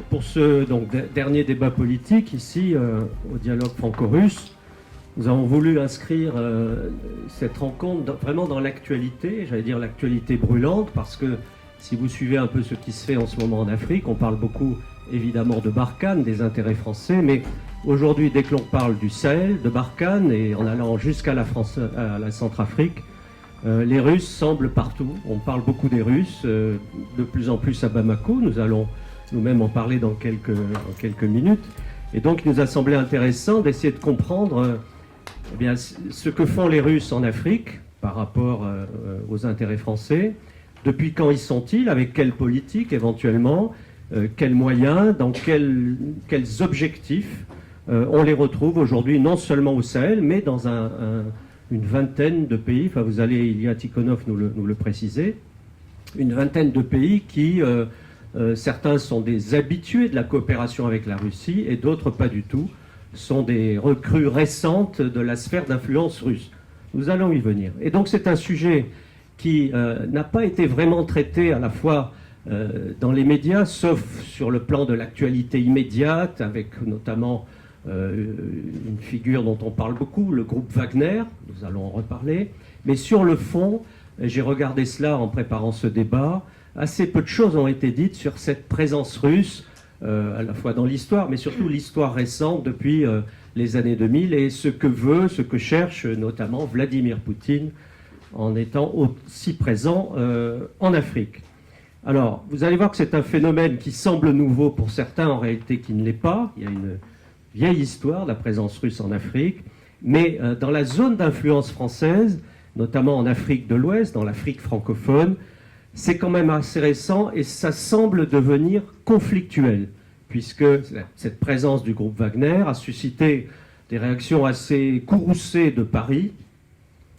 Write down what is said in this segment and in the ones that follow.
pour ce dernier débat politique ici au dialogue franco-russe, nous avons voulu inscrire cette rencontre vraiment dans l'actualité, j'allais dire l'actualité brûlante, parce que si vous suivez un peu ce qui se fait en ce moment en Afrique, on parle beaucoup évidemment de Barkhane, des intérêts français, mais aujourd'hui, dès que l'on parle du Sahel, de Barkhane, et en allant jusqu'à à la Centrafrique, les Russes semblent partout. On parle beaucoup des Russes, de plus en plus à Bamako. Nous allons nous-mêmes en parler dans quelques minutes. Et donc, il nous a semblé intéressant d'essayer de comprendre eh bien, ce que font les Russes en Afrique par rapport aux intérêts français. Depuis quand y sont-ils? Avec quelle politique éventuellement? Quels moyens? Dans quels objectifs? On les retrouve aujourd'hui non seulement au Sahel, mais dans une vingtaine de pays. Enfin, vous allez, Ilya Tikhonov nous le préciser. Une vingtaine de pays qui, certains sont des habitués de la coopération avec la Russie et d'autres pas du tout, sont des recrues récentes de la sphère d'influence russe. Nous allons y venir. Et donc c'est un sujet qui n'a pas été vraiment traité à la fois dans les médias, sauf sur le plan de l'actualité immédiate, avec notamment une figure dont on parle beaucoup, le groupe Wagner, nous allons en reparler. Mais sur le fond, j'ai regardé cela en préparant ce débat, assez peu de choses ont été dites sur cette présence russe, à la fois dans l'histoire, mais surtout l'histoire récente depuis les années 2000, et ce que cherche notamment Vladimir Poutine en étant aussi présent en Afrique. Alors, vous allez voir que c'est un phénomène qui semble nouveau pour certains, en réalité qui ne l'est pas. Il y a une vieille histoire de la présence russe en Afrique, mais dans la zone d'influence française, notamment en Afrique de l'Ouest, dans l'Afrique francophone, c'est quand même assez récent et ça semble devenir conflictuel, puisque cette présence du groupe Wagner a suscité des réactions assez courroucées de Paris.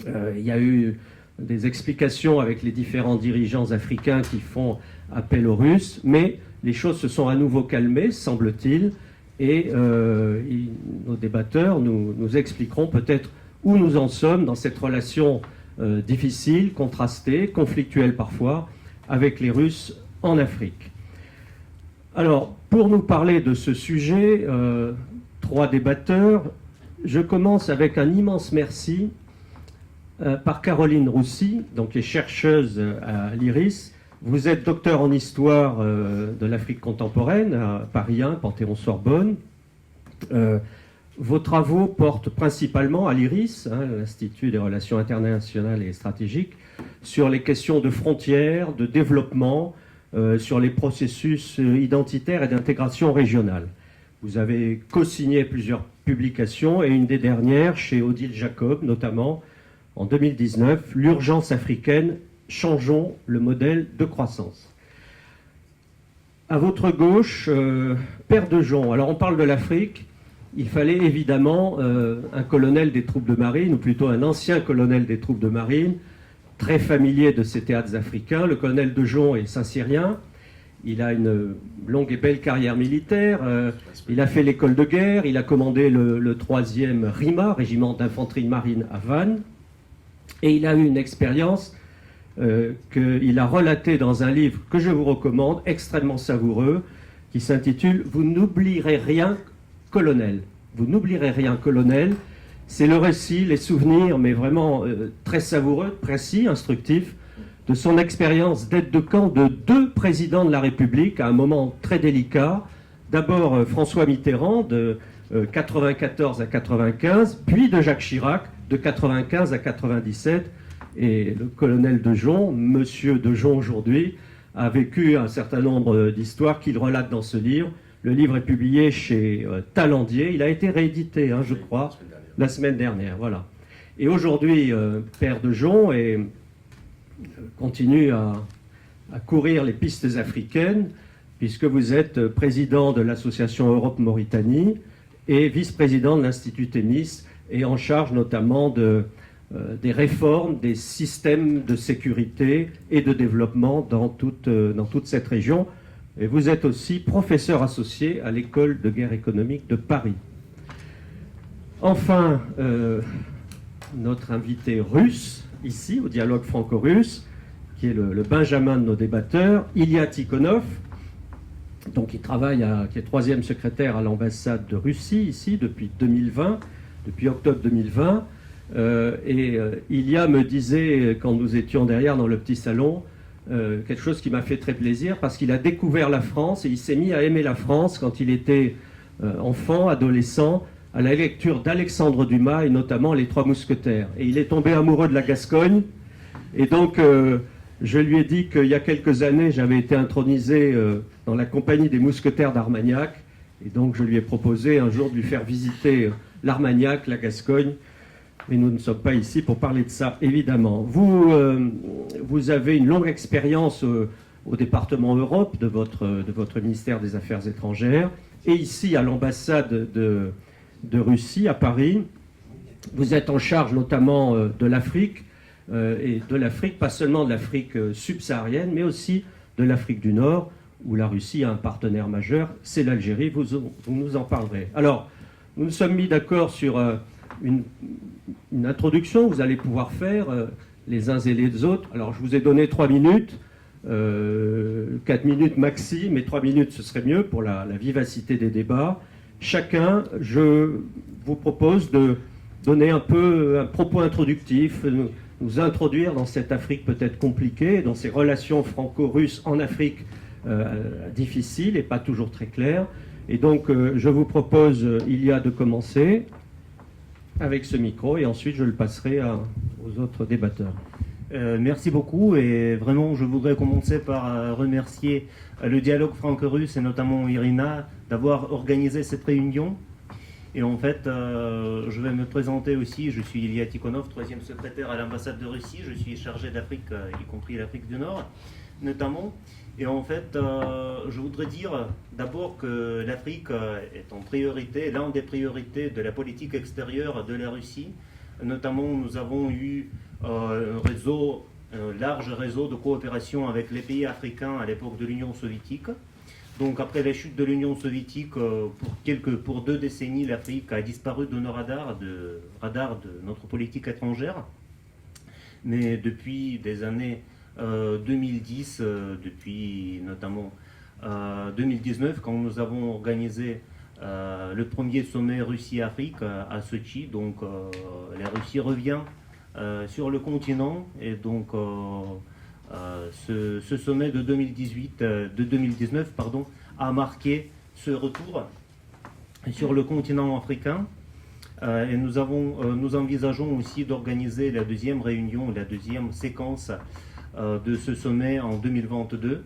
Il y a eu des explications avec les différents dirigeants africains qui font appel aux Russes, mais les choses se sont à nouveau calmées, semble-t-il, et nos débatteurs nous expliqueront peut-être où nous en sommes dans cette relation difficile, contrastée, conflictuelle parfois, avec les Russes en Afrique. Alors, pour nous parler de ce sujet, trois débatteurs, je commence avec un immense merci par Caroline Roussy, donc qui est chercheuse à l'IRIS. Vous êtes docteur en histoire de l'Afrique contemporaine à Paris 1, Panthéon-Sorbonne. Vos travaux portent principalement à l'IRIS, l'Institut des relations internationales et stratégiques, sur les questions de frontières, de développement, sur les processus identitaires et d'intégration régionale. Vous avez co-signé plusieurs publications et une des dernières chez Odile Jacob, notamment en 2019, L'urgence africaine, changeons le modèle de croissance. À votre gauche, Père de Jon. Alors on parle de l'Afrique, il fallait évidemment un colonel des troupes de marine, ou plutôt un ancien colonel des troupes de marine, très familier de ces théâtres africains. Le colonel de Jon est saint-cyrien, il a une longue et belle carrière militaire, il a fait l'école de guerre, il a commandé le 3e RIMA, régiment d'infanterie marine à Vannes, et il a eu une expérience qu'il a relatée dans un livre que je vous recommande, extrêmement savoureux, qui s'intitule « Vous n'oublierez rien, colonel ». Vous n'oublierez rien, colonel. C'est le récit, les souvenirs, mais vraiment très savoureux, précis, instructif, de son expérience d'aide de camp de 2 présidents de la République à un moment très délicat. D'abord François Mitterrand, de 94 à 95, puis de Jacques Chirac, de 95 à 97. Et le colonel de Jon, monsieur de Jon aujourd'hui, a vécu un certain nombre d'histoires qu'il relate dans ce livre. Le livre est publié chez Talandier. Il a été réédité, je crois, la semaine dernière. Voilà. Et aujourd'hui, Père de Jon continue à courir les pistes africaines, puisque vous êtes président de l'association Europe-Mauritanie et vice-président de l'Institut Thémis, et en charge notamment des réformes des systèmes de sécurité et de développement dans toute cette région. Et vous êtes aussi professeur associé à l'École de guerre économique de Paris. Enfin, notre invité russe, ici, au dialogue franco-russe, qui est le Benjamin de nos débatteurs, Ilya Tikhonov. donc qui travaille, qui est 3e secrétaire à l'ambassade de Russie, ici, depuis 2020, depuis octobre 2020. Ilia me disait, quand nous étions derrière dans le petit salon, quelque chose qui m'a fait très plaisir, parce qu'il a découvert la France et il s'est mis à aimer la France quand il était enfant, adolescent, à la lecture d'Alexandre Dumas et notamment Les Trois Mousquetaires. Et il est tombé amoureux de la Gascogne. Et donc, je lui ai dit qu'il y a quelques années, j'avais été intronisé dans la compagnie des Mousquetaires d'Armagnac. Et donc, je lui ai proposé un jour de lui faire visiter l'Armagnac, la Gascogne. Mais nous ne sommes pas ici pour parler de ça, évidemment. Vous avez une longue expérience au département Europe de votre ministère des Affaires étrangères et ici à l'ambassade de Russie, à Paris. Vous êtes en charge notamment de l'Afrique, et de l'Afrique, pas seulement de l'Afrique subsaharienne, mais aussi de l'Afrique du Nord, où la Russie a un partenaire majeur, c'est l'Algérie. Vous nous en parlerez. Alors, nous nous sommes mis d'accord sur une introduction, vous allez pouvoir faire les uns et les autres. Alors, je vous ai donné 3 minutes, 4 minutes maxi, mais 3 minutes, ce serait mieux pour la vivacité des débats. Chacun, je vous propose de donner un peu un propos introductif, nous introduire dans cette Afrique peut-être compliquée, dans ces relations franco-russes en Afrique difficiles et pas toujours très claires. Et donc, je vous propose, Ilia, de commencer avec ce micro, et ensuite je le passerai aux autres débatteurs. Merci beaucoup, et vraiment je voudrais commencer par remercier le dialogue franco-russe et notamment Irina d'avoir organisé cette réunion. Et en fait, je vais me présenter aussi. Je suis Ilia Tikhonov, 3e secrétaire à l'ambassade de Russie. Je suis chargé d'Afrique, y compris l'Afrique du Nord, notamment. Et en fait, je voudrais dire d'abord que l'Afrique est en priorité, l'une des priorités de la politique extérieure de la Russie. Notamment, nous avons eu un large réseau de coopération avec les pays africains à l'époque de l'Union soviétique. Donc après la chute de l'Union soviétique, pour 2 décennies, l'Afrique a disparu de nos radars de notre politique étrangère. Mais depuis des années 2010, depuis notamment 2019, quand nous avons organisé le premier sommet Russie-Afrique à Sochi, donc la Russie revient sur le continent, et donc ce sommet de 2019 a marqué ce retour sur le continent africain. Et nous envisageons aussi d'organiser la 2e réunion, la 2e séquence de ce sommet en 2022.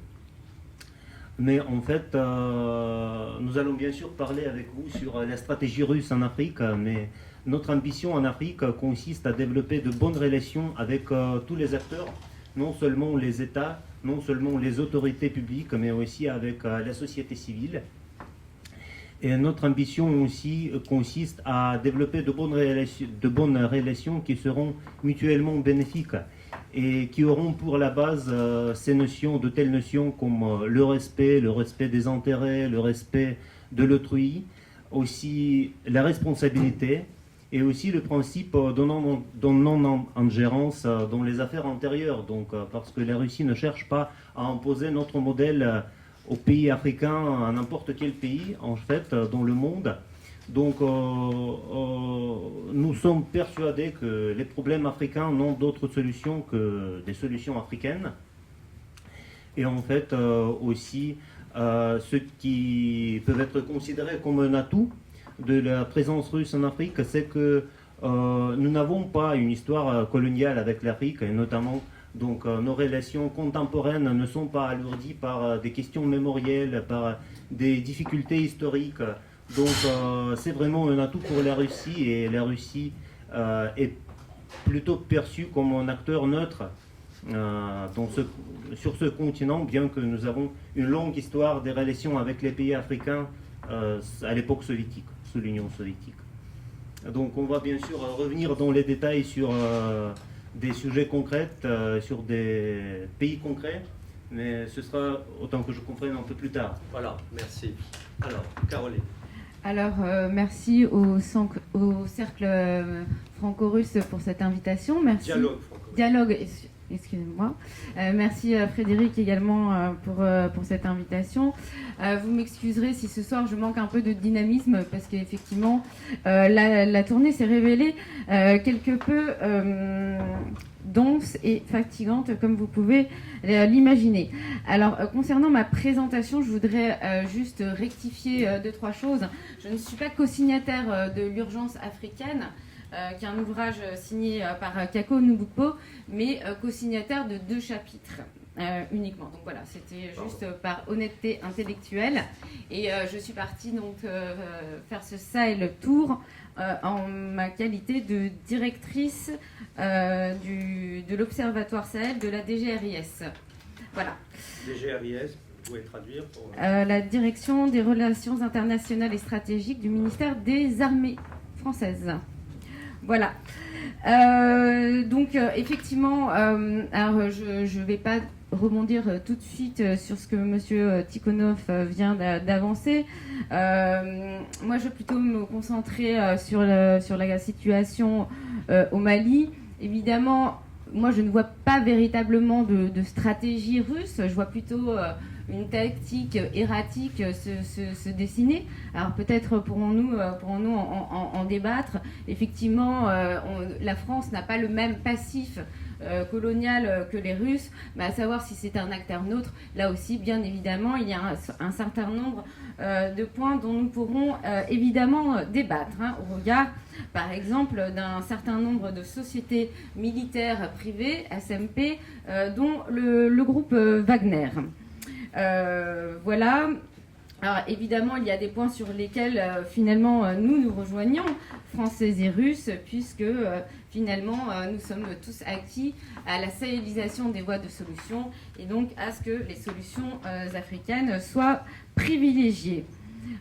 Mais en fait, nous allons bien sûr parler avec vous sur la stratégie russe en Afrique, mais notre ambition en Afrique consiste à développer de bonnes relations avec tous les acteurs, non seulement les États, non seulement les autorités publiques, mais aussi avec la société civile. Et notre ambition aussi consiste à développer de bonnes relations qui seront mutuellement bénéfiques et qui auront pour la base de telles notions comme le respect des intérêts, le respect de l'autrui, aussi la responsabilité, et aussi le principe de non-ingérence dans les affaires intérieures. Donc, parce que la Russie ne cherche pas à imposer notre modèle aux pays africains, à n'importe quel pays, en fait, dans le monde. Donc, nous sommes persuadés que les problèmes africains n'ont d'autre solution que des solutions africaines. Et en fait, aussi, ce qui peut être considéré comme un atout de la présence russe en Afrique, c'est que nous n'avons pas une histoire coloniale avec l'Afrique, et notamment donc nos relations contemporaines ne sont pas alourdies par des questions mémorielles, par des difficultés historiques. Donc c'est vraiment un atout pour la Russie, et la Russie est plutôt perçue comme un acteur neutre sur ce continent, bien que nous avons une longue histoire des relations avec les pays africains à l'époque soviétique, sous l'Union soviétique. Donc on va bien sûr revenir dans les détails sur des sujets concrets, sur des pays concrets, mais ce sera, autant que je comprenne, un peu plus tard. Voilà, merci. Alors, Caroline. Alors, merci au Cercle franco-russe pour cette invitation. Merci. Dialogue franco-russe. Dialogue, Excusez-moi. Merci Frédéric également pour cette invitation. Vous m'excuserez si ce soir je manque un peu de dynamisme parce qu'effectivement la tournée s'est révélée quelque peu dense et fatigante comme vous pouvez l'imaginer. Alors concernant ma présentation, je voudrais juste rectifier 2-3 choses. Je ne suis pas co-signataire de l'urgence africaine, qui est un ouvrage signé par Kako Nubukpo, mais co-signataire de 2 chapitres uniquement. Donc voilà, c'était juste par honnêteté intellectuelle. Et je suis partie donc faire ce Sahel Tour en ma qualité de directrice de l'Observatoire Sahel de la DGRIS. Voilà. DGRIS, vous pouvez traduire pour... La direction des relations internationales et stratégiques du ministère des Armées françaises. Voilà. Donc effectivement, alors je ne vais pas rebondir tout de suite sur ce que M. Tikhonov vient d'avancer. Moi, je vais plutôt me concentrer sur la situation au Mali. Évidemment, moi, je ne vois pas véritablement de stratégie russe. Je vois plutôt une tactique erratique se dessiner. Alors peut-être pourrons-nous en débattre. Effectivement, la France n'a pas le même passif colonial que les Russes, mais à savoir si c'est un acteur neutre, là aussi, bien évidemment, il y a un certain nombre de points dont nous pourrons évidemment débattre, au regard, par exemple, d'un certain nombre de sociétés militaires privées, SMP, dont le groupe Wagner. Voilà. Alors évidemment, il y a des points sur lesquels finalement nous rejoignons, Français et Russes, puisque finalement nous sommes tous acquis à la sahélisation des voies de solution et donc à ce que les solutions africaines soient privilégiées.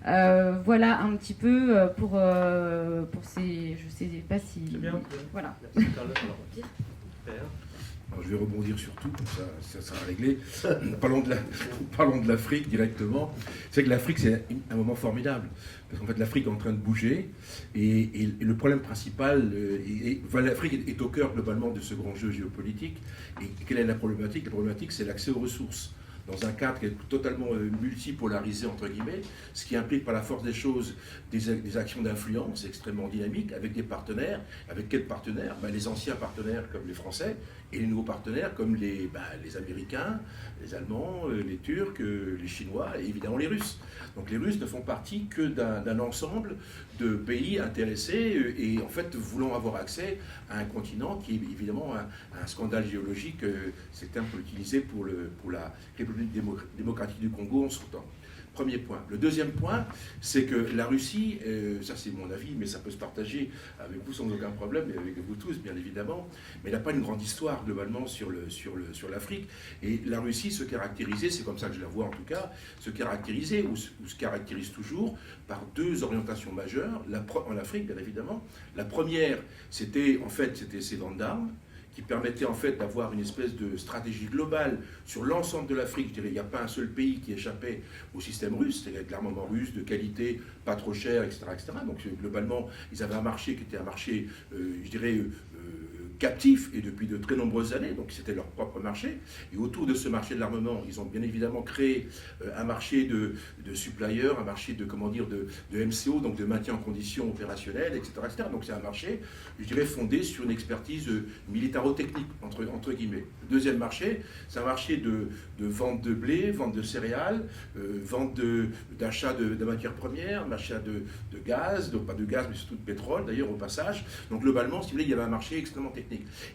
Voilà un petit peu pour ces... Je sais pas si... C'est bien. Voilà. Merci Carlos. Super. Alors, je vais rebondir sur tout, comme ça sera réglé. Parlons de l'Afrique directement. C'est que l'Afrique, c'est un moment formidable. Parce qu'en fait, l'Afrique est en train de bouger. Et le problème principal, l'Afrique est au cœur globalement de ce grand jeu géopolitique. Et quelle est la problématique? La problématique, c'est l'accès aux ressources. Dans un cadre qui est totalement multipolarisé, entre guillemets, ce qui implique par la force des choses des actions d'influence extrêmement dynamiques avec des partenaires. Avec quels partenaires? Les anciens partenaires comme les Français et les nouveaux partenaires comme les Américains, les Allemands, les Turcs, les Chinois et évidemment les Russes. Donc les Russes ne font partie que d'un ensemble de pays intéressés et en fait voulant avoir accès à un continent qui est évidemment un scandale géologique, c'est le terme qu'on utilisait pour la République démocratique du Congo en son temps. Premier point. Le deuxième point, c'est que la Russie, ça c'est mon avis, mais ça peut se partager avec vous sans aucun problème, et avec vous tous bien évidemment, mais elle n'a pas une grande histoire globalement sur l'Afrique. Et la Russie se caractérisait, c'est comme ça que je la vois en tout cas, se caractérisait ou se caractérise toujours par 2 orientations majeures en Afrique bien évidemment. La première, c'était ces ventes d'armes, qui permettait en fait d'avoir une espèce de stratégie globale sur l'ensemble de l'Afrique. Je dirais, il n'y a pas un seul pays qui échappait au système russe, c'est-à-dire de l'armement russe de qualité, pas trop cher, etc., etc. Donc globalement, ils avaient un marché qui était un marché, je dirais, captif, et depuis de très nombreuses années, donc c'était leur propre marché. Et autour de ce marché de l'armement, ils ont bien évidemment créé un marché de suppliers, un marché de MCO, donc de maintien en condition opérationnelle, etc., etc. Donc c'est un marché, je dirais, fondé sur une expertise militaro-technique, entre guillemets. Le deuxième marché, c'est un marché de vente de blé, vente de céréales, vente d'achat de matières premières, achat de gaz, donc pas de gaz, mais surtout de pétrole, d'ailleurs, au passage. Donc globalement, si vous voulez, il y avait un marché extrêmement technique.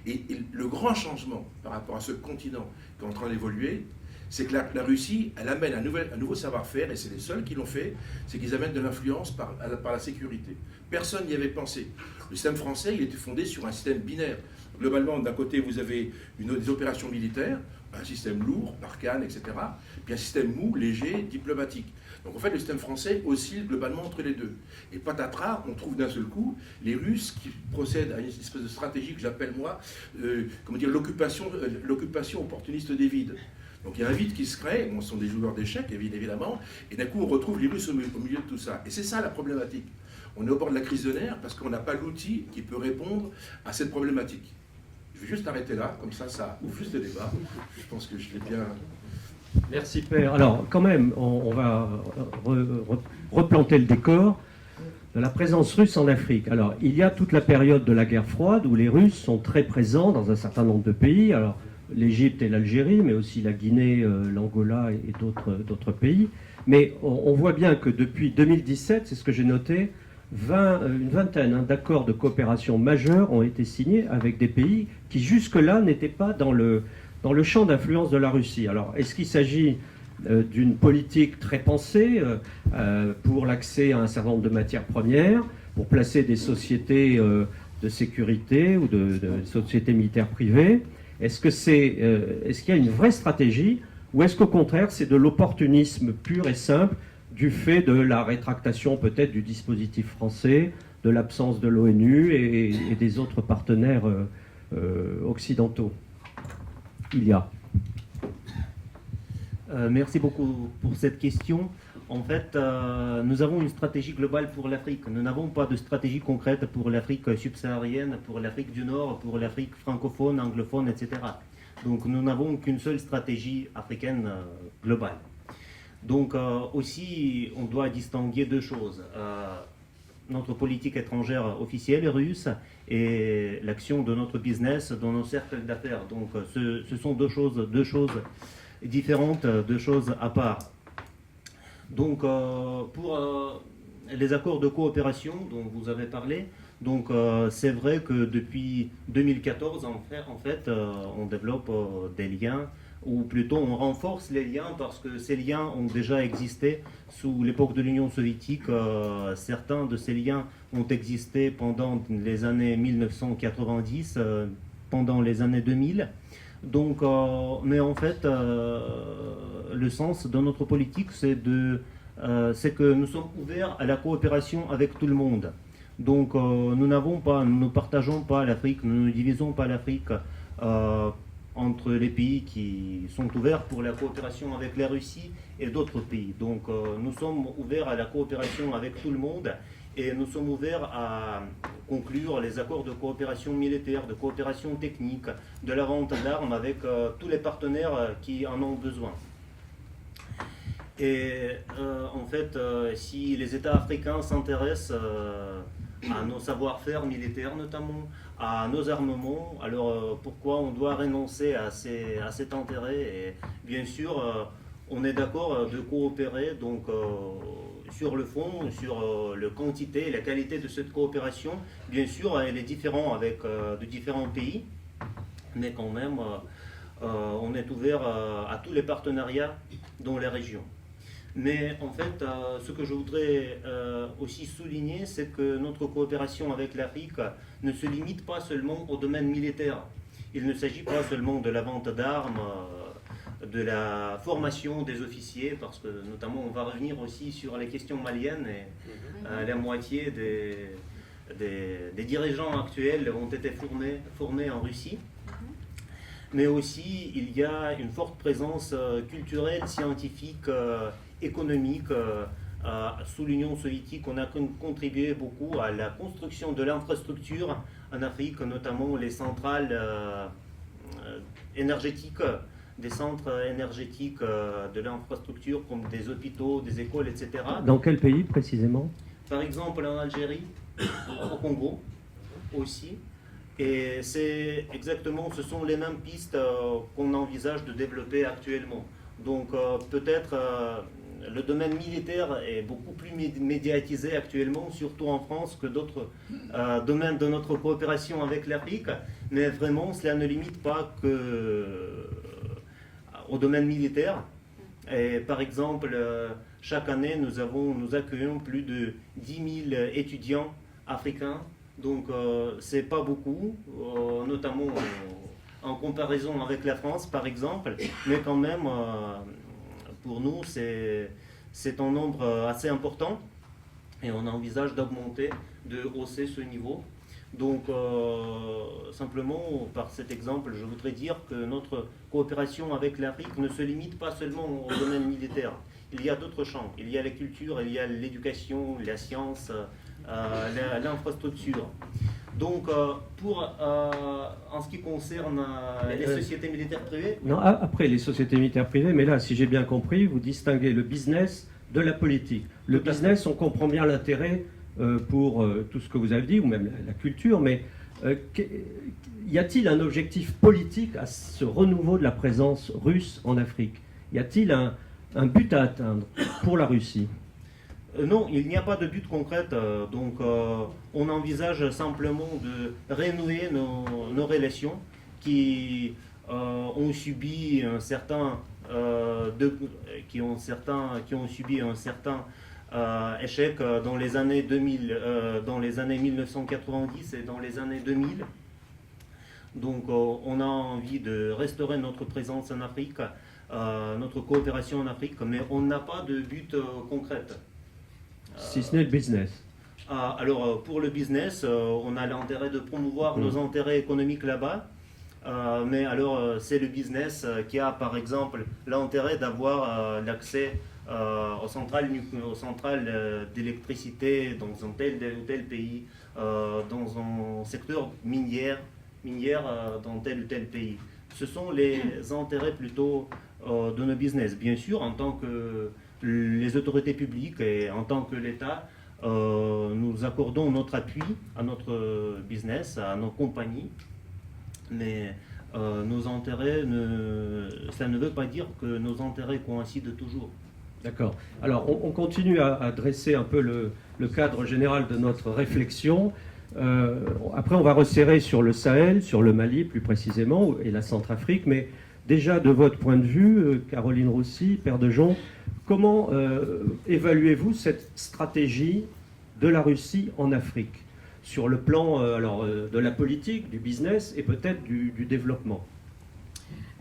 Et le grand changement par rapport à ce continent qui est en train d'évoluer, c'est que la Russie, elle amène un nouveau savoir-faire, et c'est les seuls qui l'ont fait, c'est qu'ils amènent de l'influence par la sécurité. Personne n'y avait pensé. Le système français, il était fondé sur un système binaire. Globalement, d'un côté, vous avez des opérations militaires, un système lourd, Barkhane, etc., puis un système mou, léger, diplomatique. Donc en fait, le système français oscille globalement entre les deux. Et patatras, on trouve d'un seul coup les Russes qui procèdent à une espèce de stratégie que j'appelle, moi, l'occupation opportuniste des vides. Donc il y a un vide qui se crée, ce sont des joueurs d'échecs, évidemment, et d'un coup on retrouve les Russes au milieu de tout ça. Et c'est ça la problématique. On est au bord de la crise de nerfs parce qu'on n'a pas l'outil qui peut répondre à cette problématique. Je vais juste arrêter là, comme ça ouvre juste le débat. Je pense que je l'ai bien... Merci Père. Alors quand même, on va replanter le décor de la présence russe en Afrique. Alors il y a toute la période de la guerre froide où les Russes sont très présents dans un certain nombre de pays. Alors l'Égypte et l'Algérie, mais aussi la Guinée, l'Angola et d'autres pays. Mais on voit bien que depuis 2017, c'est ce que j'ai noté, une vingtaine d'accords de coopération majeurs ont été signés avec des pays qui jusque-là n'étaient pas dans le champ d'influence de la Russie. Alors, est-ce qu'il s'agit d'une politique très pensée pour l'accès à un certain nombre de matières premières, pour placer des sociétés de sécurité ou de sociétés militaires privées? Est-ce qu'il y a une vraie stratégie ou est-ce qu'au contraire c'est de l'opportunisme pur et simple du fait de la rétractation peut-être du dispositif français, de l'absence de l'ONU et des autres partenaires occidentaux? Merci beaucoup pour cette question. En fait, nous avons une stratégie globale pour l'Afrique. Nous n'avons pas de stratégie concrète pour l'Afrique subsaharienne, pour l'Afrique du Nord, pour l'Afrique francophone, anglophone, etc. Donc nous n'avons qu'une seule stratégie africaine globale. Donc aussi, on doit distinguer deux choses. Notre politique étrangère officielle russe et l'action de notre business dans nos cercles d'affaires. Donc ce sont deux choses différentes, deux choses à part. Donc pour les accords de coopération dont vous avez parlé, donc c'est vrai que depuis 2014 en fait on développe des liens, ou plutôt on renforce les liens parce que ces liens ont déjà existé sous l'époque de l'Union soviétique. Certains de ces liens ont existé pendant les années 1990, pendant les années 2000. Donc, mais en fait, le sens de notre politique, c'est que nous sommes ouverts à la coopération avec tout le monde. Donc, nous ne partageons pas l'Afrique, nous ne divisons pas l'Afrique entre les pays qui sont ouverts pour la coopération avec la Russie et d'autres pays. Donc, nous sommes ouverts à la coopération avec tout le monde. Et nous sommes ouverts à conclure les accords de coopération militaire, de coopération technique, de la vente d'armes avec tous les partenaires qui en ont besoin. Et en fait, si les États africains s'intéressent à nos savoir-faire militaires notamment, à nos armements, alors pourquoi on doit renoncer à cet intérêt? Et bien sûr, on est d'accord de coopérer, donc sur le fond, sur la quantité et la qualité de cette coopération. Bien sûr, elle est différente avec de différents pays, mais quand même, on est ouvert à tous les partenariats dans les régions. Mais en fait, ce que je voudrais aussi souligner, c'est que notre coopération avec l'Afrique ne se limite pas seulement au domaine militaire. Il ne s'agit pas seulement de la vente d'armes, de la formation des officiers, parce que notamment on va revenir aussi sur les questions maliennes et la moitié des dirigeants actuels ont été formés en Russie. Mais aussi il y a une forte présence culturelle, scientifique, économique. Sous l'Union soviétique, on a contribué beaucoup à la construction de l'infrastructure en Afrique, notamment les centrales énergétiques, des centres énergétiques de l'infrastructure comme des hôpitaux, des écoles, etc. Dans quel pays précisément? Par exemple en Algérie, au Congo aussi. Et ce sont les mêmes pistes qu'on envisage de développer actuellement. Donc peut-être le domaine militaire est beaucoup plus médiatisé actuellement, surtout en France, que d'autres domaines de notre coopération avec l'Afrique. Mais vraiment, cela ne limite pas au domaine militaire. Et par exemple, chaque année, nous accueillons plus de 10 000 étudiants africains. Donc, c'est pas beaucoup, notamment en comparaison avec la France, par exemple. Mais quand même, pour nous, c'est un nombre assez important. Et on envisage d'augmenter, de hausser ce niveau. Donc, simplement, par cet exemple, je voudrais dire que notre coopération avec l'Afrique ne se limite pas seulement au domaine militaire. Il y a d'autres champs. Il y a la culture, il y a l'éducation, la science, l'infrastructure. Donc, en ce qui concerne les sociétés militaires privées, Non, après les sociétés militaires privées, mais là, si j'ai bien compris, vous distinguez le business de la politique. Le Tout à business, on comprend bien l'intérêt pour tout ce que vous avez dit, ou même la culture, mais y a-t-il un objectif politique à ce renouveau de la présence russe en Afrique? Y a-t-il un but à atteindre pour la Russie? non, il n'y a pas de but concret. On envisage simplement de renouer nos relations qui ont subi un certain échec dans les années 2000, dans les années 1990 et dans les années 2000. Donc, on a envie de restaurer notre présence en Afrique, notre coopération en Afrique, mais on n'a pas de but concret. Si ce n'est le business. Alors, pour le business, on a l'intérêt de promouvoir nos intérêts économiques là-bas. Mais alors, c'est le business qui a, par exemple, l'intérêt d'avoir l'accès aux centrales d'électricité dans un tel ou tel pays, dans un secteur minier dans tel ou tel pays. Ce sont les intérêts plutôt de nos business. Bien sûr, en tant que les autorités publiques et en tant que l'État, nous accordons notre appui à notre business, à nos compagnies, mais nos intérêts, ça ne veut pas dire que nos intérêts coïncident toujours. D'accord. Alors, on continue à dresser un peu le cadre général de notre réflexion. Après, on va resserrer sur le Sahel, sur le Mali plus précisément, et la Centrafrique, mais déjà, de votre point de vue, Caroline Roussy, Père de Jon, comment évaluez-vous cette stratégie de la Russie en Afrique, sur le plan de la politique, du business et peut-être du développement?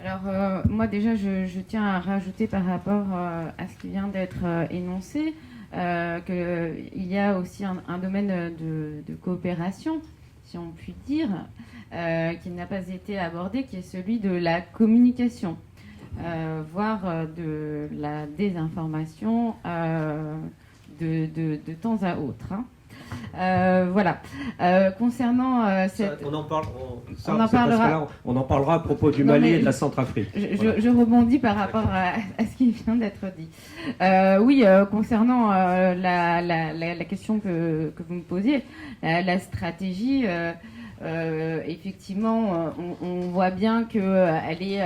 Alors, moi déjà, je tiens à rajouter par rapport à ce qui vient d'être énoncé, qu'il y a aussi un domaine de coopération, si on peut dire, qui n'a pas été abordé, qui est celui de la communication, voire de la désinformation de temps à autre. Hein. Voilà. Concernant cette... On en parlera à propos du Mali et de la Centrafrique. Je rebondis par rapport à ce qui vient d'être dit. Oui, concernant la question que vous me posiez, la stratégie, effectivement, on voit bien qu'elle est,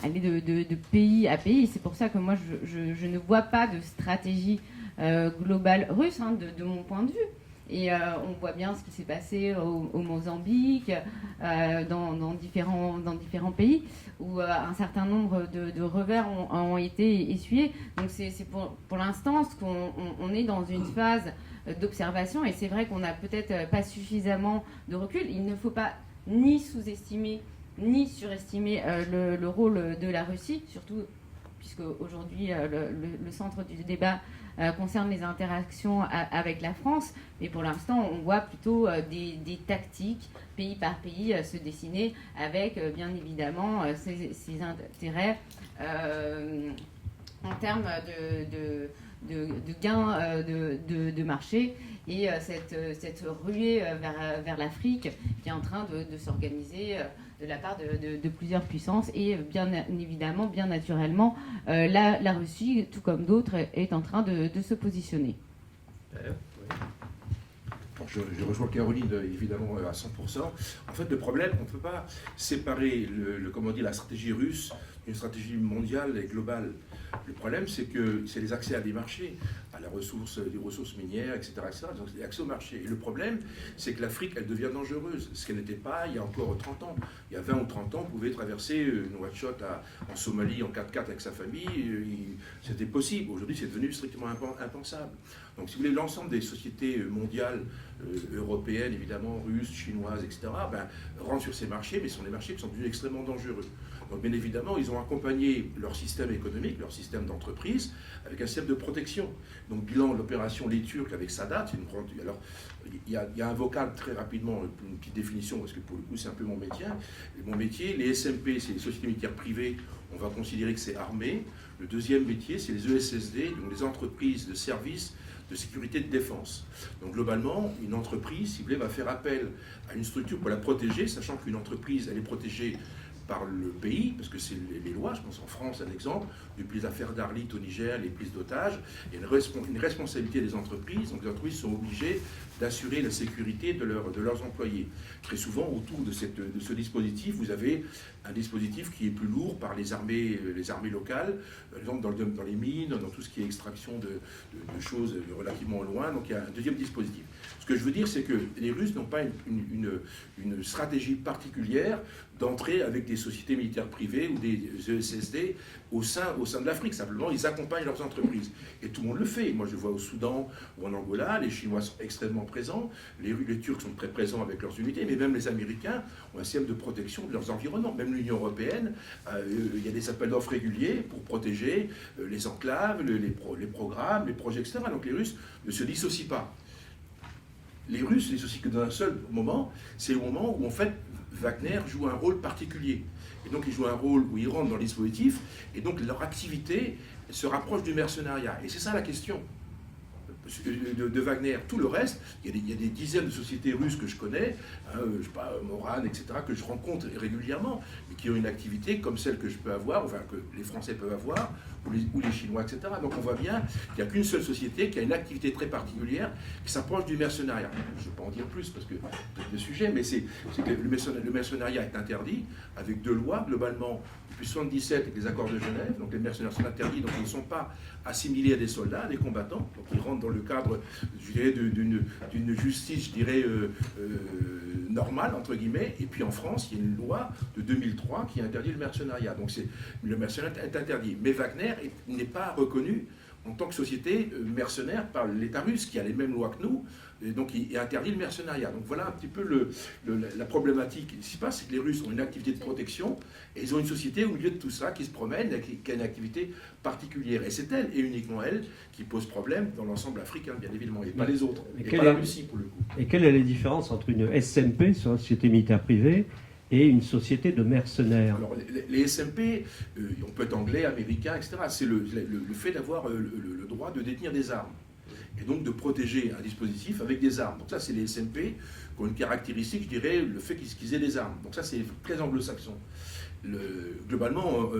elle est de pays à pays. C'est pour ça que moi, je ne vois pas de stratégie globale russe, hein, de mon point de vue. Et on voit bien ce qui s'est passé au Mozambique, dans différents pays, où un certain nombre de revers ont été essuyés. Donc c'est pour l'instant ce qu'on est dans une phase d'observation, et c'est vrai qu'on n'a peut-être pas suffisamment de recul. Il ne faut pas ni sous-estimer ni surestimer le rôle de la Russie, surtout puisque aujourd'hui le centre du débat concerne les interactions avec la France, mais pour l'instant on voit plutôt des tactiques pays par pays se dessiner avec bien évidemment ses intérêts en termes de gains de marché, et cette ruée vers l'Afrique qui est en train de s'organiser de la part de plusieurs puissances, et bien évidemment, bien naturellement, la Russie, tout comme d'autres, est en train de se positionner. Je rejoins Caroline évidemment à 100%. En fait, le problème, on ne peut pas séparer la stratégie russe d'une stratégie mondiale et globale. Le problème, c'est que c'est les accès à des marchés, à les ressources minières, etc., etc. Donc, c'est l'accès au marché. Et le problème, c'est que l'Afrique, elle devient dangereuse, ce qu'elle n'était pas il y a encore 30 ans. Il y a 20 ou 30 ans, on pouvait traverser Nouakchott en Somalie en 4x4 avec sa famille. C'était possible. Aujourd'hui, c'est devenu strictement impensable. Donc, si vous voulez, l'ensemble des sociétés mondiales, européennes, évidemment, russes, chinoises, etc., rentrent sur ces marchés, mais ce sont des marchés qui sont devenus extrêmement dangereux. Donc, bien évidemment, ils ont accompagné leur système économique, leur système d'entreprise, avec un système de protection. Donc, bilan de l'opération Les Turcs avec Sadat, c'est une grande... Alors, il y a un vocable très rapidement, une petite définition, parce que pour le coup, c'est un peu mon métier. Les SMP, c'est les sociétés militaires privées, on va considérer que c'est armé. Le deuxième métier, c'est les ESSD, donc les entreprises de services de sécurité et de défense. Donc globalement, une entreprise, si vous voulez, va faire appel à une structure pour la protéger, sachant qu'une entreprise, elle est protégée par le pays, parce que c'est les lois, je pense en France, un exemple, depuis les affaires d'Arlit au Niger, les prises d'otages, il y a une responsabilité des entreprises, donc les entreprises sont obligées d'assurer la sécurité de leurs employés. Très souvent, autour de ce dispositif, vous avez un dispositif qui est plus lourd par les armées locales, par exemple dans les mines, dans tout ce qui est extraction de choses relativement loin, donc il y a un deuxième dispositif. Ce que je veux dire, c'est que les Russes n'ont pas une stratégie particulière d'entrer avec des sociétés militaires privées ou des ESSD au sein de l'Afrique. Simplement, ils accompagnent leurs entreprises. Et tout le monde le fait. Moi, je vois au Soudan ou en Angola, les Chinois sont extrêmement présents, les Turcs sont très présents avec leurs unités, mais même les Américains ont un système de protection de leurs environnements. Même l'Union européenne, il y a des appels d'offres réguliers pour protéger les enclaves, les programmes, les projets, etc. Donc les Russes ne se dissocient pas. Les Russes ne se dissocient que dans un seul moment, c'est le moment où en fait Wagner joue un rôle particulier. Et donc ils jouent un rôle où ils rentrent dans le dispositif, et donc leur activité se rapproche du mercenariat. Et c'est ça la question de Wagner. Tout le reste, il y a des dizaines de sociétés russes que je connais, je sais pas, Moran, etc., que je rencontre régulièrement, mais qui ont une activité comme celle que je peux avoir, enfin que les Français peuvent avoir, ou les Chinois, etc. Donc on voit bien qu'il n'y a qu'une seule société qui a une activité très particulière qui s'approche du mercenariat. Je ne vais pas en dire plus parce que c'est le sujet, mais c'est que le mercenariat est interdit avec deux lois, globalement, depuis 1977 avec les accords de Genève. Donc les mercenaires sont interdits, donc ils ne sont pas assimilés à des soldats, à des combattants. Donc ils rentrent dans le cadre, je dirais, d'une justice, je dirais, normale, entre guillemets. Et puis en France, il y a une loi de 2003 qui interdit le mercenariat. Donc le mercenariat est interdit. Mais Wagner n'est pas reconnu en tant que société mercenaire par l'État russe, qui a les mêmes lois que nous, et donc il interdit le mercenariat. Donc voilà un petit peu la problématique. Ce qui se passe, c'est que les Russes ont une activité de protection, et ils ont une société au milieu de tout ça qui se promène, qui a une activité particulière. Et c'est elle, et uniquement elle, qui pose problème dans l'ensemble africain, bien évidemment, et pas les autres, et pas la Russie pour le coup. Et quelle est la différence entre une SMP, sur la société militaire privée, et une société de mercenaires? Alors, les SMP, on peut être anglais, américain, etc. C'est le fait d'avoir le droit de détenir des armes et donc de protéger un dispositif avec des armes. Donc ça, c'est les SMP qui ont une caractéristique, je dirais, le fait qu'ils aient des armes. Donc ça, c'est très anglo-saxon. Globalement,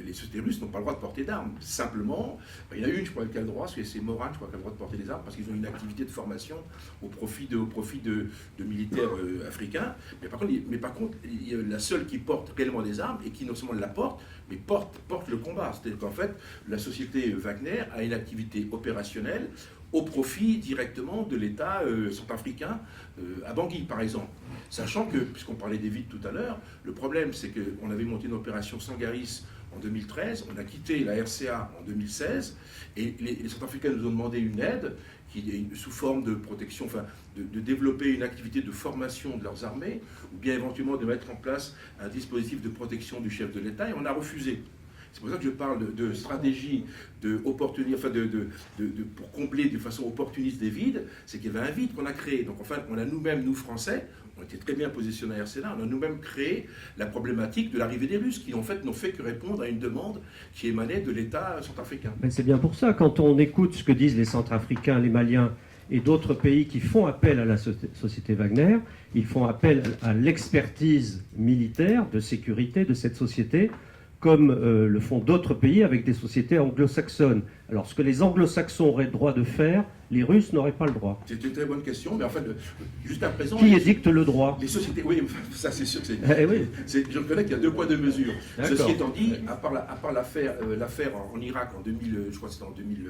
les sociétés russes n'ont pas le droit de porter d'armes. Simplement, il y en a une, je crois, qui a le droit, c'est Moran, je crois, qui a le droit de porter des armes, parce qu'ils ont une activité de formation au profit de militaires africains. Mais par contre, la seule qui porte réellement des armes, et qui non seulement la porte, mais porte le combat. C'est-à-dire qu'en fait, la société Wagner a une activité opérationnelle au profit directement de l'État centrafricain, à Bangui par exemple. Sachant que, puisqu'on parlait des vides tout à l'heure, le problème c'est qu'on avait monté une opération Sangaris en 2013, on a quitté la RCA en 2016, et les Centrafricains nous ont demandé une aide qui est sous forme de protection, enfin de développer une activité de formation de leurs armées, ou bien éventuellement de mettre en place un dispositif de protection du chef de l'État, et on a refusé. C'est pour ça que je parle de stratégie pour combler de façon opportuniste des vides, c'est qu'il y avait un vide qu'on a créé. Donc enfin, on a nous-mêmes, nous Français, on était très bien positionnés à RCA, on a nous-mêmes créé la problématique de l'arrivée des Russes, qui en fait n'ont fait que répondre à une demande qui émanait de l'État centrafricain. Mais c'est bien pour ça, quand on écoute ce que disent les Centrafricains, les Maliens et d'autres pays qui font appel à la société Wagner, ils font appel à l'expertise militaire, de sécurité de cette société, comme le font d'autres pays avec des sociétés anglo-saxonnes. Alors, ce que les anglo-saxons auraient le droit de faire, les Russes n'auraient pas le droit. C'est une très bonne question, mais en fait, jusqu'à présent... Qui édicte le droit? Les sociétés, oui, ça c'est sûr que oui. Je reconnais qu'il y a deux poids, deux mesures. D'accord. Ceci étant dit, à part l'affaire en Irak en 2000, je crois que c'était en 2000,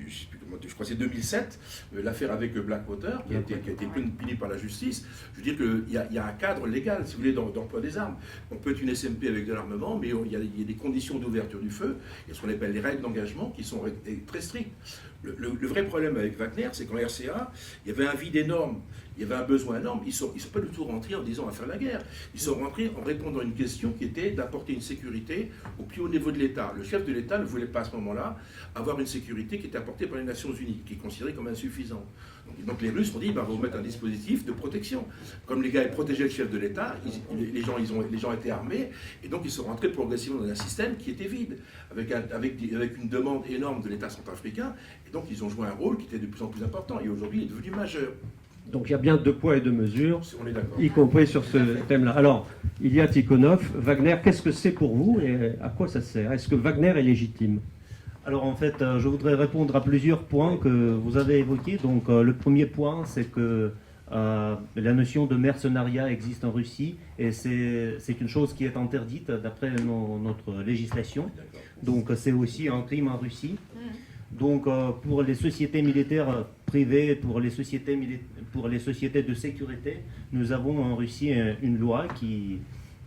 je crois que c'est 2007, l'affaire avec Blackwater, qui a été punie par la justice, je veux dire qu'il y a un cadre légal, si vous voulez, d'emploi des armes. On peut être une SMP avec de l'armement, mais il y a des conditions d'ouverture du feu, il y a ce qu'on appelle les règles d'engagement qui sont très strictes. Le vrai problème avec Wagner, c'est qu'en RCA, il y avait un vide énorme, il y avait un besoin énorme. Ils ne sont pas du tout rentrés en disant on va faire la guerre. Ils sont rentrés en répondant à une question qui était d'apporter une sécurité au plus haut niveau de l'État. Le chef de l'État ne voulait pas à ce moment-là avoir une sécurité qui était apportée par les Nations Unies, qui est considérée comme insuffisante. Donc les Russes ont dit on va vous mettre un dispositif de protection. Comme les gars protégeaient le chef de l'État, les gens étaient armés, et donc ils sont rentrés progressivement dans un système qui était vide, avec une demande énorme de l'État centrafricain. Et Donc ils ont joué un rôle qui était de plus en plus important et aujourd'hui il est devenu majeur. Donc il y a bien 2 poids et 2 mesures, On est d'accord. y compris sur ce thème-là. Alors, Ilya Tikhonov, Wagner, qu'est-ce que c'est pour vous et à quoi ça sert? Est-ce que Wagner est légitime? Alors en fait, je voudrais répondre à plusieurs points que vous avez évoqués. Donc le premier point, c'est que la notion de mercenariat existe en Russie et c'est une chose qui est interdite d'après notre législation. Donc c'est aussi un crime en Russie. Donc pour les sociétés militaires privées, pour les sociétés de sécurité, nous avons en Russie une loi qui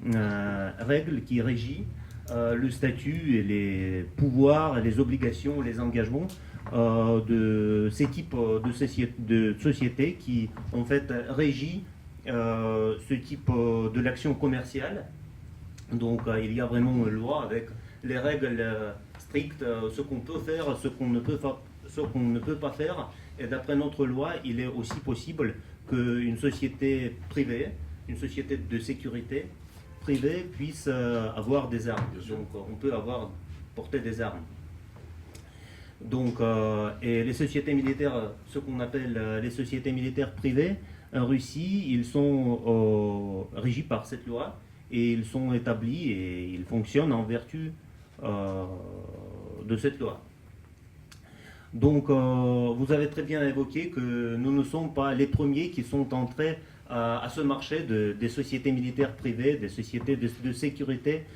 régit le statut et les pouvoirs, et les obligations, les engagements de ces types de sociétés qui en fait régit ce type de l'action commerciale. Donc il y a vraiment une loi avec les règles strictes, ce qu'on peut faire, ce qu'on ne peut pas faire. Et d'après notre loi, il est aussi possible qu'une société privée, une société de sécurité privée puisse avoir des armes. Donc on peut porter des armes. Donc, et les sociétés militaires, ce qu'on appelle les sociétés militaires privées, en Russie, ils sont régis par cette loi et ils sont établis et ils fonctionnent en vertu de cette loi. Donc, vous avez très bien évoqué que nous ne sommes pas les premiers qui sont entrés à ce marché des sociétés militaires privées, des sociétés de sécurité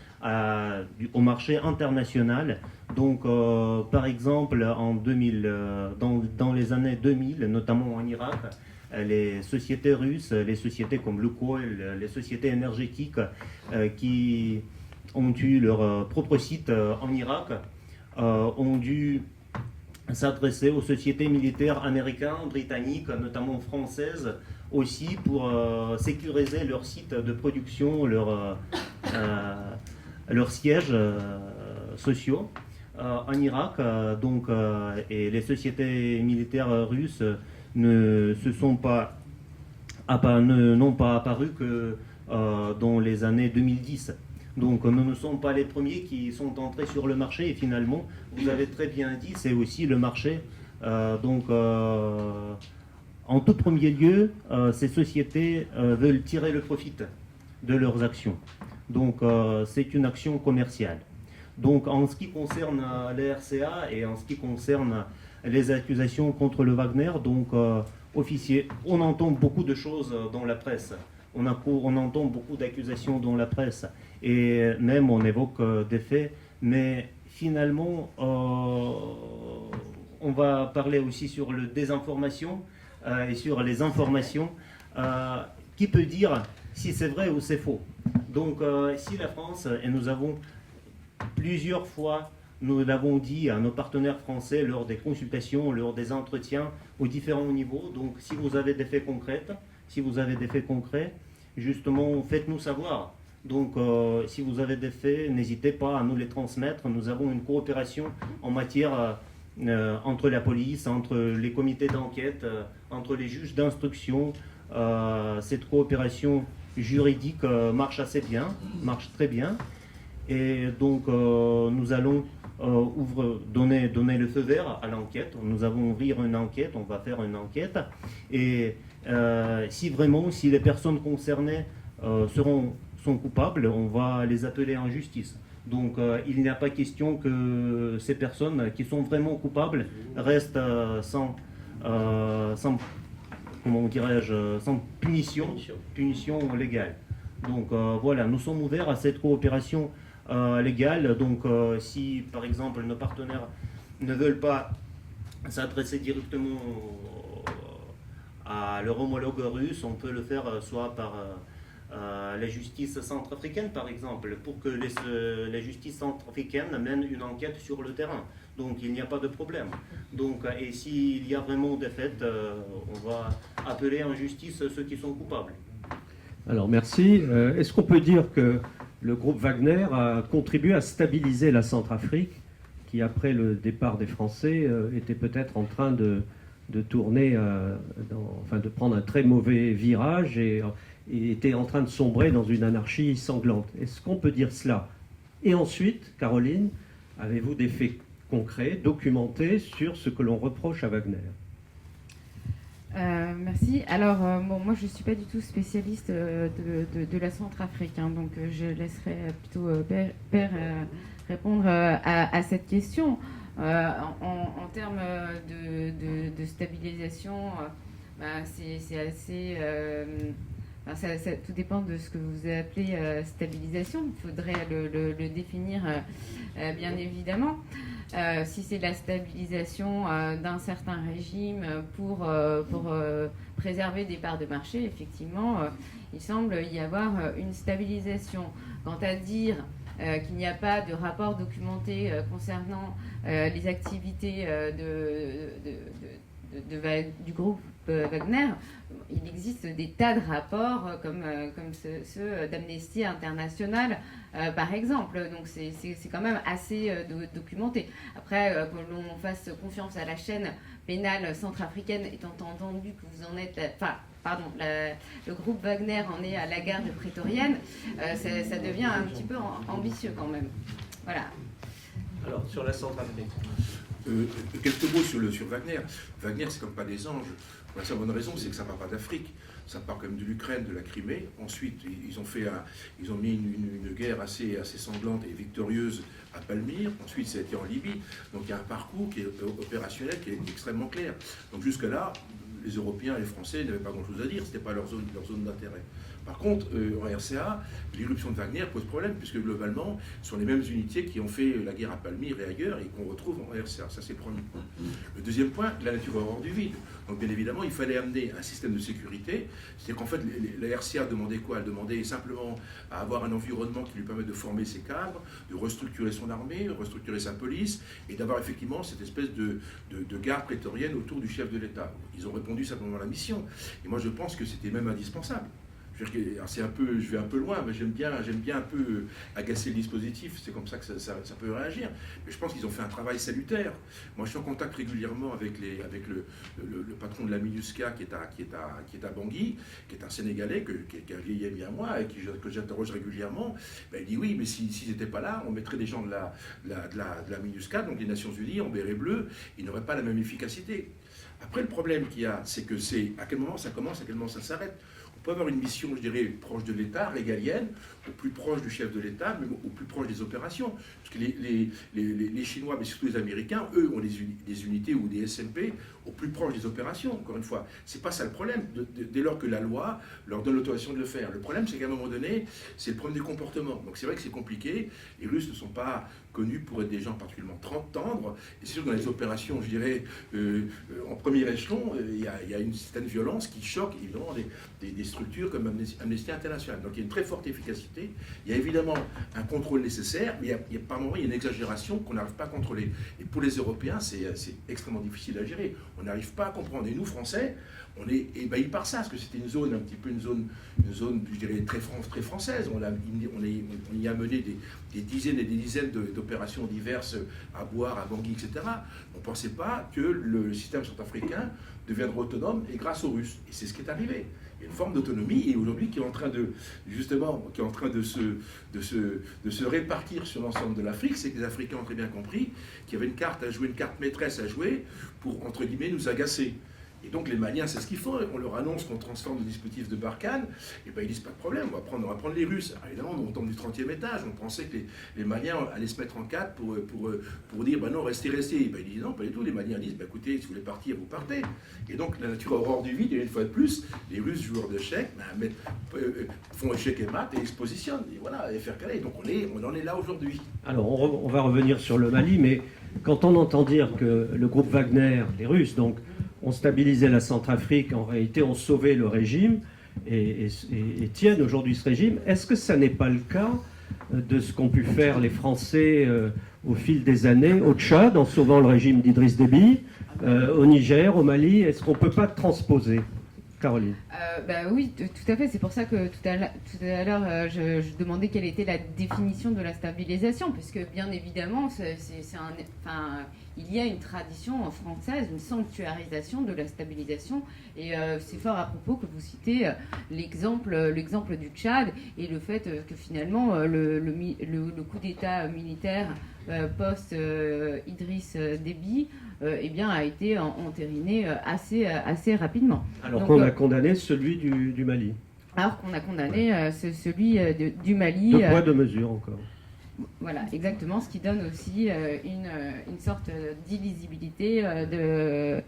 au marché international. Donc, par exemple, dans les années 2000, notamment en Irak, les sociétés russes, les sociétés comme Lukoil, les sociétés énergétiques qui ont eu leur propre site en Irak, ont dû s'adresser aux sociétés militaires américaines, britanniques, notamment françaises, aussi pour sécuriser leurs sites de production, leurs sièges sociaux en Irak. Et les sociétés militaires russes n'ont pas apparu que dans les années 2010. Donc nous ne sommes pas les premiers qui sont entrés sur le marché et finalement, vous avez très bien dit, c'est aussi le marché. En tout premier lieu, ces sociétés veulent tirer le profit de leurs actions. Donc c'est une action commerciale. Donc en ce qui concerne les RCA et en ce qui concerne les accusations contre le Wagner, donc officier, on entend beaucoup de choses dans la presse. On entend beaucoup d'accusations dans la presse et même on évoque des faits, mais finalement on va parler aussi sur le désinformation et sur les informations. Qui peut dire si c'est vrai ou c'est faux? Donc si la France, et nous avons plusieurs fois, nous l'avons dit à nos partenaires français lors des consultations, lors des entretiens aux différents niveaux, donc si vous avez des faits concrets, justement, faites-nous savoir. Donc, si vous avez des faits, n'hésitez pas à nous les transmettre. Nous avons une coopération en matière entre la police, entre les comités d'enquête, entre les juges d'instruction. Cette coopération juridique marche assez bien, marche très bien. Et donc, nous allons donner le feu vert à l'enquête. Nous allons ouvrir une enquête, on va faire une enquête. Et si les personnes concernées sont coupables, on va les appeler en justice. Donc il n'y a pas question que ces personnes qui sont vraiment coupables restent sans punition légale. Donc voilà, nous sommes ouverts à cette coopération légale. Donc si par exemple nos partenaires ne veulent pas s'adresser directement à leur homologue russe, on peut le faire soit par la justice centrafricaine par exemple, pour que la justice centrafricaine mène une enquête sur le terrain. Donc il n'y a pas de problème. Donc, et s'il y a vraiment des faits, on va appeler en justice ceux qui sont coupables. Alors merci. Est-ce qu'on peut dire que le groupe Wagner a contribué à stabiliser la Centrafrique, qui après le départ des Français était peut-être en train de tourner, de prendre un très mauvais virage et était en train de sombrer dans une anarchie sanglante? Est-ce qu'on peut dire cela? Et ensuite, Caroline, avez-vous des faits concret, documenté sur ce que l'on reproche à Wagner. Merci. Alors, bon, moi, je ne suis pas du tout spécialiste de la Centrafrique, hein, donc je laisserai plutôt Père répondre à cette question. En termes de stabilisation, c'est assez... tout dépend de ce que vous appelez stabilisation. Il faudrait le définir bien évidemment. Si c'est la stabilisation d'un certain régime pour préserver des parts de marché, effectivement, il semble y avoir une stabilisation. Quant à dire qu'il n'y a pas de rapport documenté concernant les activités du groupe Wagner, il existe des tas de rapports comme ceux d'Amnesty International, par exemple. Donc c'est quand même assez documenté. Après, que l'on fasse confiance à la chaîne pénale centrafricaine, étant entendu que vous en êtes... le groupe Wagner en est à la garde prétorienne, ça devient un petit peu ambitieux quand même. Voilà. Alors, sur la Centrafrique. Quelques mots sur Wagner. Wagner, c'est comme pas des anges. Pour la seule bonne raison, c'est que ça ne part pas d'Afrique. Ça part quand même de l'Ukraine, de la Crimée. Ensuite, ils ont mis une guerre assez sanglante et victorieuse à Palmyre. Ensuite, ça a été en Libye. Donc il y a un parcours qui est opérationnel, qui est extrêmement clair. Donc jusque-là, les Européens et les Français n'avaient pas grand-chose à dire. Ce n'était pas leur zone d'intérêt. Par contre, en RCA, l'irruption de Wagner pose problème, puisque globalement, ce sont les mêmes unités qui ont fait la guerre à Palmyre et ailleurs, et qu'on retrouve en RCA. Ça, c'est le premier point. Le deuxième point, la nature horreur du vide. Donc, bien évidemment, il fallait amener un système de sécurité. C'est-à-dire qu'en fait, la RCA demandait quoi? Elle demandait simplement à avoir un environnement qui lui permette de former ses cadres, de restructurer son armée, de restructurer sa police, et d'avoir effectivement cette espèce de garde prétorienne autour du chef de l'État. Ils ont répondu simplement à la mission. Et moi, je pense que c'était même indispensable. Je vais un peu loin, mais j'aime bien un peu agacer le dispositif, c'est comme ça que ça peut réagir. Mais je pense qu'ils ont fait un travail salutaire. Moi, je suis en contact régulièrement avec le patron de la MINUSCA qui est à Bangui, qui est un Sénégalais, qui est un vieil ami à moi et que j'interroge régulièrement. Ben, il dit oui, mais s'ils n'étaient pas là, on mettrait des gens de la MINUSCA, donc des Nations Unies, en béret bleu, ils n'auraient pas la même efficacité. Après, le problème qu'il y a, c'est que à quel moment ça commence, à quel moment ça s'arrête. On peut avoir une mission, je dirais, proche de l'État, régalienne, au plus proche du chef de l'État, mais au plus proche des opérations. Parce que les Chinois, mais surtout les Américains, eux, ont des unités ou des SMP au plus proche des opérations, encore une fois. C'est pas ça le problème, dès lors que la loi leur donne l'autorisation de le faire. Le problème, c'est qu'à un moment donné, c'est le problème des comportements. Donc c'est vrai que c'est compliqué. Les Russes ne sont pas connus pour être des gens particulièrement tendres. Et c'est sûr que dans les opérations, je dirais, en premier échelon, il y a une certaine violence qui choque, évidemment, des structures comme Amnesty International. Donc il y a une très forte efficacité. Il y a évidemment un contrôle nécessaire, mais par moment, il y a une exagération qu'on n'arrive pas à contrôler. Et pour les Européens, c'est extrêmement difficile à gérer. On n'arrive pas à comprendre. Et nous, Français, on est ébahis par ça, parce que c'était une zone, je dirais, très française. On y a mené des dizaines et des dizaines d'opérations diverses à Boire, à Bangui, etc. On ne pensait pas que le système centrafricain deviendrait autonome, et grâce aux Russes. Et c'est ce qui est arrivé. Il y a une forme d'autonomie, et aujourd'hui, qui est en train de se répartir sur l'ensemble de l'Afrique. C'est que les Africains ont très bien compris qu'il y avait une carte maîtresse à jouer pour, entre guillemets, nous agacer. Et donc les Maliens, c'est ce qu'ils font. On leur annonce qu'on transforme le dispositif de Barkhane. Et ben ils disent pas de problème, on va prendre les Russes. Alors, évidemment, on tombe du 30e étage. On pensait que les Maliens allaient se mettre en quatre pour dire, ben non, restez. Et ben ils disent non, pas du tout. Les Maliens disent, ben écoutez, si vous voulez partir, vous partez. Et donc la nature horreur du vide, et une fois de plus, les Russes, joueurs d'échecs, font échec et mat et se positionnent. Et voilà, et faire caler. Donc on en est là aujourd'hui. Alors on va revenir sur le Mali, mais quand on entend dire que le groupe Wagner, les Russes, donc, ont stabilisé la Centrafrique, en réalité ont sauvé le régime et tiennent aujourd'hui ce régime. Est-ce que ça n'est pas le cas de ce qu'ont pu faire les Français au fil des années au Tchad, en sauvant le régime d'Idriss Déby, au Niger, au Mali? Est-ce qu'on ne peut pas transposer? Caroline. Oui, tout à fait. C'est pour ça que tout à l'heure, je demandais quelle était la définition de la stabilisation, puisque bien évidemment, il y a une tradition française, une sanctuarisation de la stabilisation. Et c'est fort à propos que vous citez l'exemple du Tchad et le fait que finalement le coup d'État militaire post-Idriss Déby eh bien, a été entériné assez rapidement. Alors Donc, qu'on a condamné celui du Mali. Alors qu'on a condamné celui du Mali. Deux poids, deux mesures encore. Voilà, exactement, ce qui donne aussi une sorte d'illisibilité de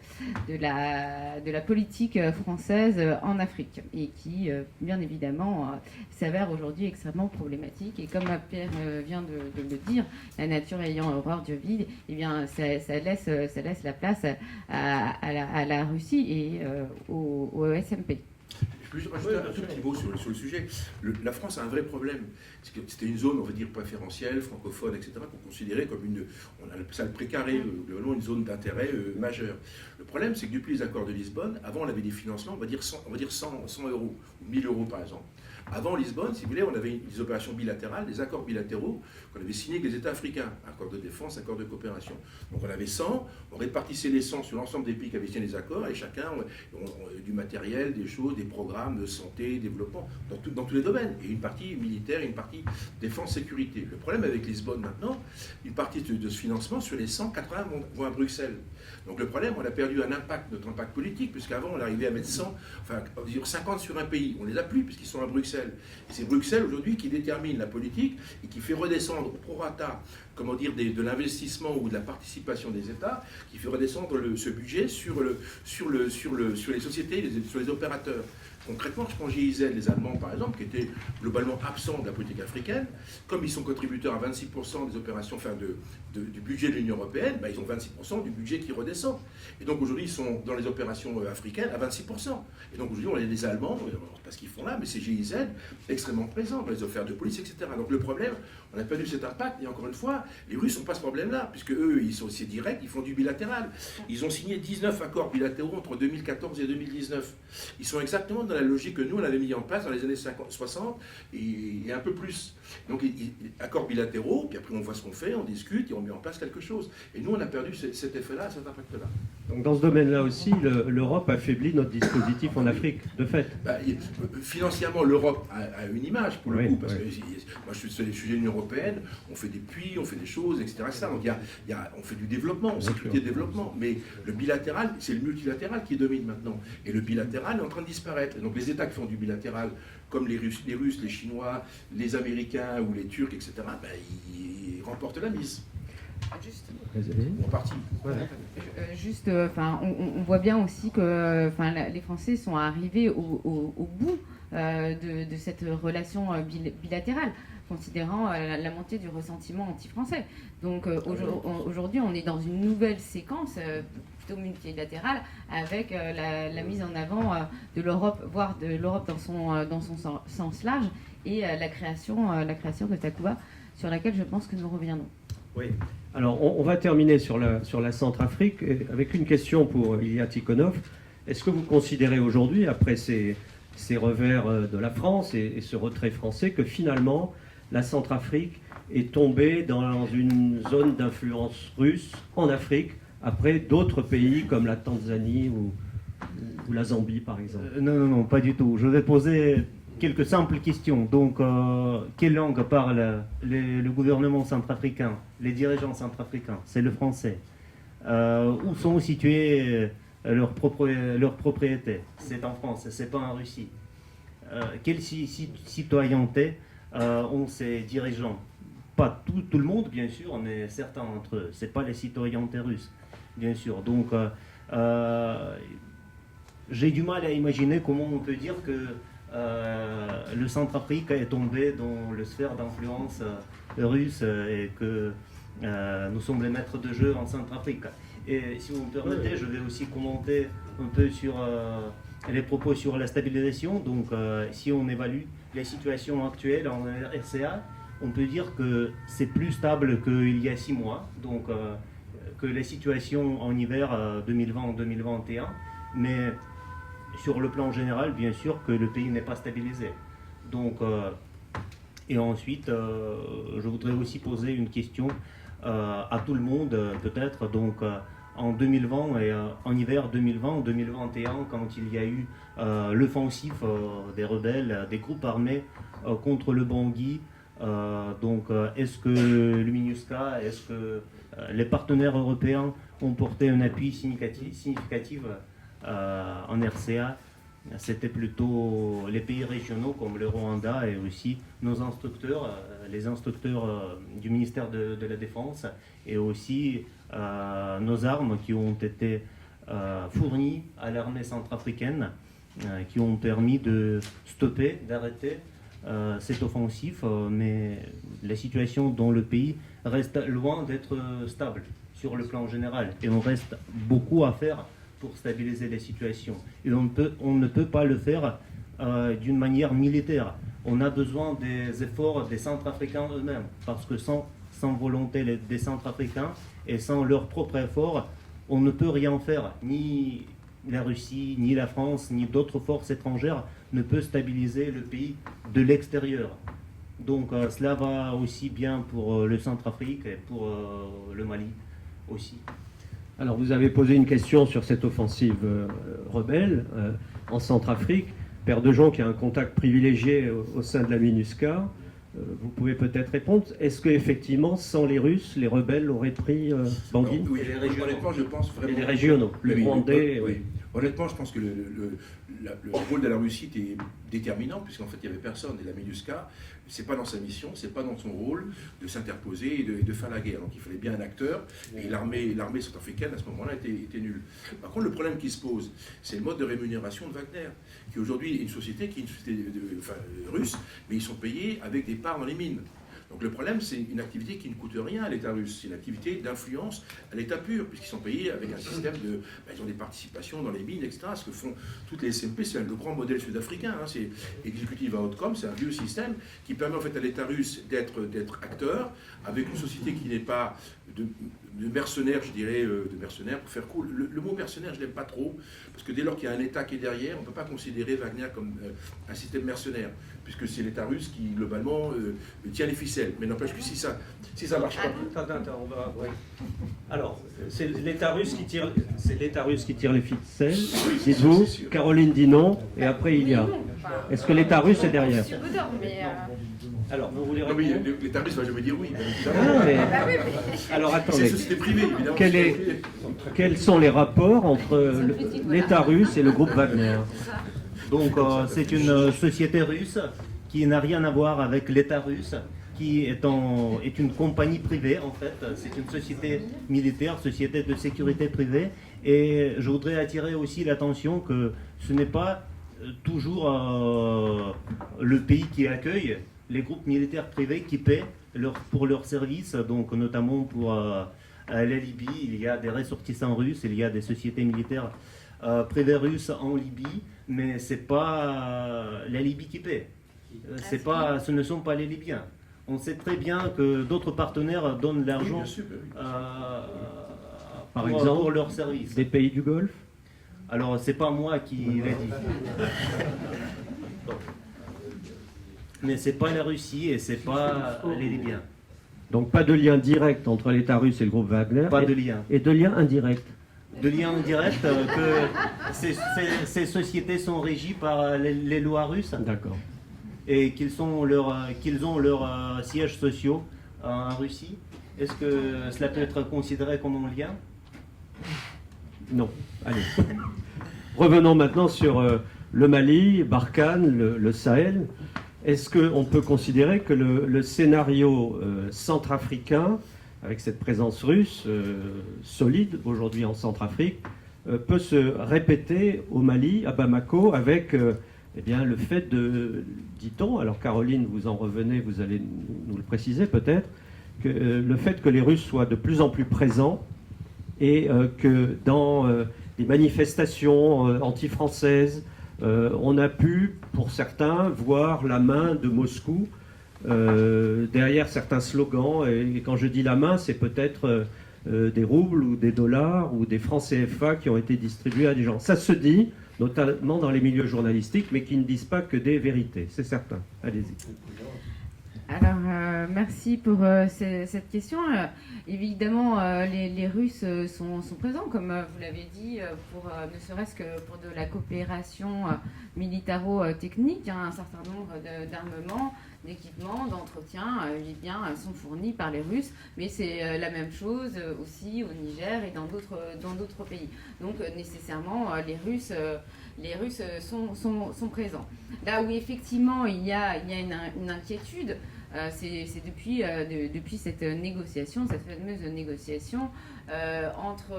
la politique française en Afrique et qui, bien évidemment, s'avère aujourd'hui extrêmement problématique. Et comme Pierre vient de le dire, la nature ayant horreur du vide, eh bien, ça laisse la place à la Russie et au SMP. Je peux juste rajouter un tout petit mot sur le sujet. La France a un vrai problème. C'était une zone, on va dire, préférentielle, francophone, etc., qu'on considérait comme on appelle ça le précaré, globalement une zone d'intérêt majeure. Le problème, c'est que depuis les accords de Lisbonne, avant on avait des financements, on va dire 100 euros, ou 1000 euros par exemple. Avant Lisbonne, si vous voulez, on avait des opérations bilatérales, des accords bilatéraux qu'on avait signés avec les États africains, accords de défense, accords de coopération. Donc on avait 100, on répartissait les 100 sur l'ensemble des pays qui avaient signé les accords, et chacun du matériel, des choses, des programmes de santé, développement, dans tous les domaines. Et une partie militaire et une partie défense, sécurité. Le problème avec Lisbonne maintenant, une partie de ce financement sur les 100, 80 vont à Bruxelles. Donc le problème, on a perdu notre impact politique, puisqu'avant on arrivait à mettre 50 sur un pays. On ne les a plus, puisqu'ils sont à Bruxelles. Et c'est Bruxelles aujourd'hui qui détermine la politique et qui fait redescendre au prorata, de l'investissement ou de la participation des États, qui fait redescendre ce budget sur les sociétés, sur les opérateurs. Concrètement, je prends GIZ, les Allemands par exemple, qui étaient globalement absents de la politique africaine. Comme ils sont contributeurs à 26% des opérations, du budget de l'Union européenne, ils ont 26% du budget qui redescend. Et donc aujourd'hui, ils sont dans les opérations africaines à 26%. Et donc aujourd'hui, on a des Allemands, on ne sait pas ce qu'ils font là, mais c'est GIZ extrêmement présent dans les affaires de police, etc. Donc le problème, on a perdu cet impact. Et encore une fois, les Russes n'ont pas ce problème-là, puisque eux, c'est direct, ils font du bilatéral. Ils ont signé 19 accords bilatéraux entre 2014 et 2019. Ils sont exactement dans la logique que nous, on avait mis en place dans les années 60 et un peu plus. Donc, accords bilatéraux, puis après on voit ce qu'on fait, on discute et on met en place quelque chose. Et nous, on a perdu cet effet-là, cet impact-là. Donc dans ce domaine-là aussi, l'Europe affaiblit notre dispositif en Afrique, de fait. Financièrement, l'Europe a une image, pour le coup, parce que moi, je suis sur les sujets de l'Union européenne, on fait des puits, on fait des choses, etc. Donc, on fait du développement, sécurité et développement. Mais le bilatéral, c'est le multilatéral qui domine maintenant. Et le bilatéral est en train de disparaître. Et donc, les États qui font du bilatéral, comme les Russes, les Chinois, les Américains ou les Turcs, etc., ils remportent la mise. En partie. On voit bien aussi que les Français sont arrivés au bout de cette relation bilatérale, considérant la montée du ressentiment anti-français. Donc aujourd'hui, on est dans une nouvelle séquence plutôt multilatérale avec la mise en avant de l'Europe, voire de l'Europe dans son sens large, et la création de Takuba, sur laquelle je pense que nous reviendrons. Oui. Alors, on va terminer sur la Centrafrique avec une question pour Ilia Tikhonov. Est-ce que vous considérez aujourd'hui, après ces revers de la France et ce retrait français, que finalement, la Centrafrique est tombée dans une zone d'influence russe en Afrique, après d'autres pays comme la Tanzanie ou la Zambie, par exemple? Non, pas du tout. Je vais poser quelques simples questions. Donc, quelle langue parle le gouvernement centrafricain, les dirigeants centrafricains? C'est le français. Où sont situées leurs propriétés? C'est en France, c'est pas en Russie. Quelle citoyenneté ont ces dirigeants? Pas tout le monde, bien sûr, mais certains d'entre eux. C'est pas les citoyennetés russes, bien sûr. Donc, j'ai du mal à imaginer comment on peut dire que le Centrafrique est tombé dans le sphère d'influence russe et que nous sommes les maîtres de jeu en Centrafrique. Et si vous me permettez, je vais aussi commenter un peu sur les propos sur la stabilisation. Donc, si on évalue la situation actuelle en RCA, on peut dire que c'est plus stable qu'il y a 6 mois. Donc, que la situation en hiver 2020-2021, mais sur le plan général, bien sûr que le pays n'est pas stabilisé. Donc, et ensuite, je voudrais aussi poser une question à tout le monde peut-être. Donc en 2020 et en hiver 2020-2021, quand il y a eu l'offensive des rebelles, des groupes armés contre le Bangui, est-ce que le MINUSCA, est-ce que les partenaires européens ont porté un appui significatif en RCA? C'était plutôt les pays régionaux comme le Rwanda et aussi nos instructeurs, les instructeurs du ministère de la Défense et aussi nos armes qui ont été fournies à l'armée centrafricaine, qui ont permis de stopper, d'arrêter cette offensive, mais la situation dans le pays reste loin d'être stable sur le plan général et on reste beaucoup à faire pour stabiliser la situation. Et on ne peut pas le faire d'une manière militaire. On a besoin des efforts des Centrafricains eux-mêmes, parce que sans volonté des Centrafricains et sans leur propre effort, on ne peut rien faire. Ni la Russie, ni la France, ni d'autres forces étrangères ne peuvent stabiliser le pays de l'extérieur. Donc cela va aussi bien pour le Centrafrique et pour le Mali aussi. Alors, vous avez posé une question sur cette offensive rebelle en Centrafrique. Père Dejean, qui a un contact privilégié au sein de la MINUSCA, vous pouvez peut-être répondre. Est-ce qu'effectivement, sans les Russes, les rebelles auraient pris Bangui? Oui, honnêtement, je pense vraiment. Et les régionaux, les Rwandais. Oui. Honnêtement, je pense que le rôle de la Russie était déterminant, puisqu'en fait, il n'y avait personne. Et la MINUSCA, ce n'est pas dans sa mission, ce n'est pas dans son rôle de s'interposer et de faire la guerre. Donc il fallait bien un acteur, et l'armée centrafricaine, à ce moment-là, était nulle. Par contre, le problème qui se pose, c'est le mode de rémunération de Wagner, qui aujourd'hui est une société russe, mais ils sont payés avec des parts dans les mines. Donc le problème, c'est une activité qui ne coûte rien à l'État russe. C'est une activité d'influence à l'État pur, puisqu'ils sont payés avec un système de... ils ont des participations dans les mines, etc. Ce que font toutes les SMP, c'est le grand modèle sud-africain. C'est Executive Outcome, c'est un vieux système qui permet en fait à l'État russe d'être acteur, avec une société qui n'est pas de mercenaires, je dirais, de mercenaires pour faire cool. Le mot mercenaire, je ne l'aime pas trop, parce que dès lors qu'il y a un État qui est derrière, on ne peut pas considérer Wagner comme un système mercenaire, puisque c'est l'État russe qui, globalement, tient les ficelles. Mais n'empêche que si ça marche pas... Attends, on va... Ouais. Alors, c'est l'État russe qui tire les ficelles, dites-vous. Caroline dit non, et après il y a... Est-ce que l'État russe est derrière? Alors, vous voulez répondre? Oui, l'État russe va jamais dire oui. Alors, C'est attendez. une société privée, évidemment. Quels sont les rapports entre l'État russe et le groupe Wagner? Donc c'est une société russe qui n'a rien à voir avec l'État russe, qui est une compagnie privée en fait. C'est une société militaire, société de sécurité privée. Et je voudrais attirer aussi l'attention que ce n'est pas toujours le pays qui accueille les groupes militaires privés qui paient pour leurs services, donc notamment pour la Libye, il y a des ressortissants russes, il y a des sociétés militaires privées russes en Libye, mais c'est pas la Libye qui paie. Ce ne sont pas les Libyens. On sait très bien que d'autres partenaires donnent de l'argent Par exemple, pour leurs services. Des pays du Golfe? Alors, c'est pas moi qui l'ai dit. Mais c'est pas la Russie et c'est pas les Libyens. Donc pas de lien direct entre l'État russe et le groupe Wagner. Pas de lien. Et de lien indirect. De lien indirect que ces sociétés sont régies par les lois russes. D'accord. Et qu'ils ont leurs sièges sociaux en Russie. Est-ce que cela peut être considéré comme un lien? Non. Allez. Revenons maintenant sur le Mali, Barkhane, le Sahel. Est-ce qu'on peut considérer que le scénario centrafricain, avec cette présence russe solide aujourd'hui en Centrafrique, peut se répéter au Mali, à Bamako, avec le fait de, dit-on, alors Caroline, vous en revenez, vous allez nous le préciser peut-être, que le fait que les Russes soient de plus en plus présents et que dans des manifestations anti-françaises, on a pu, pour certains, voir la main de Moscou derrière certains slogans. Et quand je dis la main, c'est peut-être des roubles ou des dollars ou des francs CFA qui ont été distribués à des gens. Ça se dit, notamment dans les milieux journalistiques, mais qui ne disent pas que des vérités, c'est certain. Allez-y. Alors, merci pour cette question. Évidemment, les Russes sont présents, comme vous l'avez dit, ne serait-ce que pour de la coopération militaro-technique. Un certain nombre d'armements, d'équipements, d'entretien sont fournis par les Russes, mais c'est la même chose aussi au Niger et dans d'autres pays. Donc, nécessairement, les Russes sont présents. Là où effectivement il y a une inquiétude, c'est depuis cette négociation, cette fameuse négociation entre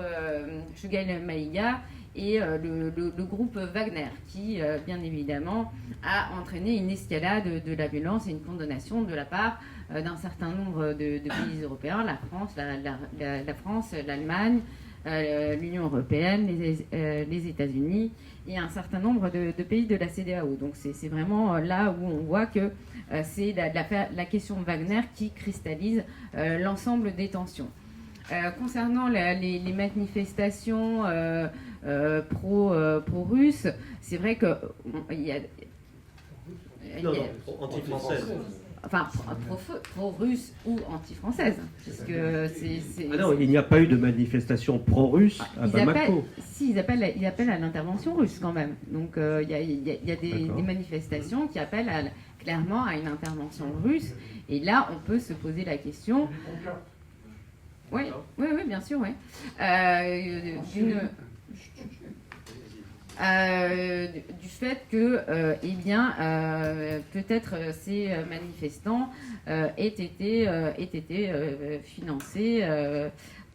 Choguel Maïga et le groupe Wagner, qui bien évidemment a entraîné une escalade de la violence et une condamnation de la part d'un certain nombre de pays européens, la France, l'Allemagne, l'Union européenne, les États-Unis et un certain nombre de pays de la CEDEAO. Donc c'est vraiment là où on voit que c'est la question Wagner qui cristallise l'ensemble des tensions. Concernant les manifestations pro-russes, c'est vrai que Anti-française. Enfin, pro-russe ou anti-française. Parce que Ah non, il n'y a pas eu de manifestation pro-russe à Bamako. Ils appellent à l'intervention russe quand même. Donc il y a des manifestations qui appellent clairement à une intervention russe. Et là, on peut se poser la question. Oui, bien sûr, oui. Du fait que, peut-être ces manifestants aient été financés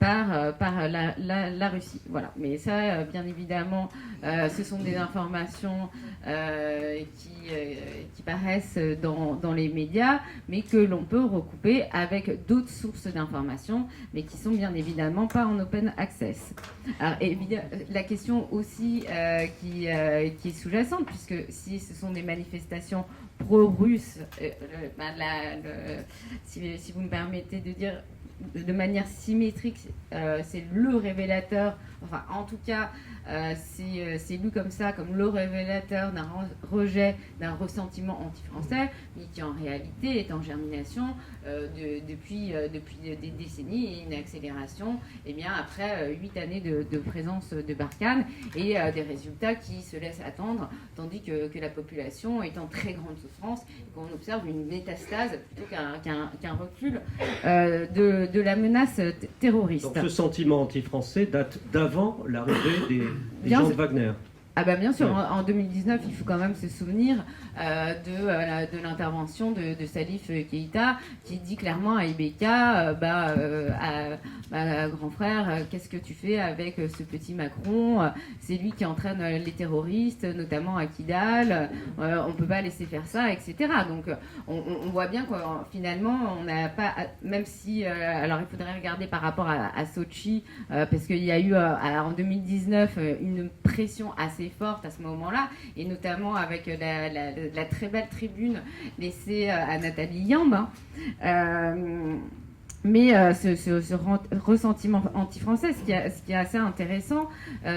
par la Russie. Voilà. Mais ça, bien évidemment, ce sont des informations qui paraissent dans les médias, mais que l'on peut recouper avec d'autres sources d'informations, mais qui sont bien évidemment pas en open access. Alors, évidemment, la question aussi qui est sous-jacente, puisque si ce sont des manifestations pro-russes, si vous me permettez de dire de manière symétrique, c'est le révélateur, enfin en tout cas c'est lu comme ça, comme le révélateur d'un rejet, d'un ressentiment anti-français, mais qui en réalité est en germination depuis des décennies et une accélération après 8 années de présence de Barkhane et des résultats qui se laissent attendre, tandis que la population est en très grande souffrance et qu'on observe une métastase plutôt qu'un recul de la menace terroriste. Donc ce sentiment anti-français date d'avant l'arrivée des gens de Wagner. Ah bah bien sûr, Ouais. en 2019, il faut quand même se souvenir de l'intervention de Salif Keïta qui dit clairement à Ibeka, grand frère, qu'est-ce que tu fais avec ce petit Macron? C'est lui qui entraîne les terroristes, notamment à Kidal, on peut pas laisser faire ça, etc. Donc on voit bien que finalement, on n'a pas, même si, alors il faudrait regarder par rapport à Sochi, parce qu'il y a eu en 2019 une pression assez forte à ce moment-là, et notamment avec la très belle tribune laissée à Nathalie Yamb. Mais ce ressentiment anti-français, ce qui est assez intéressant,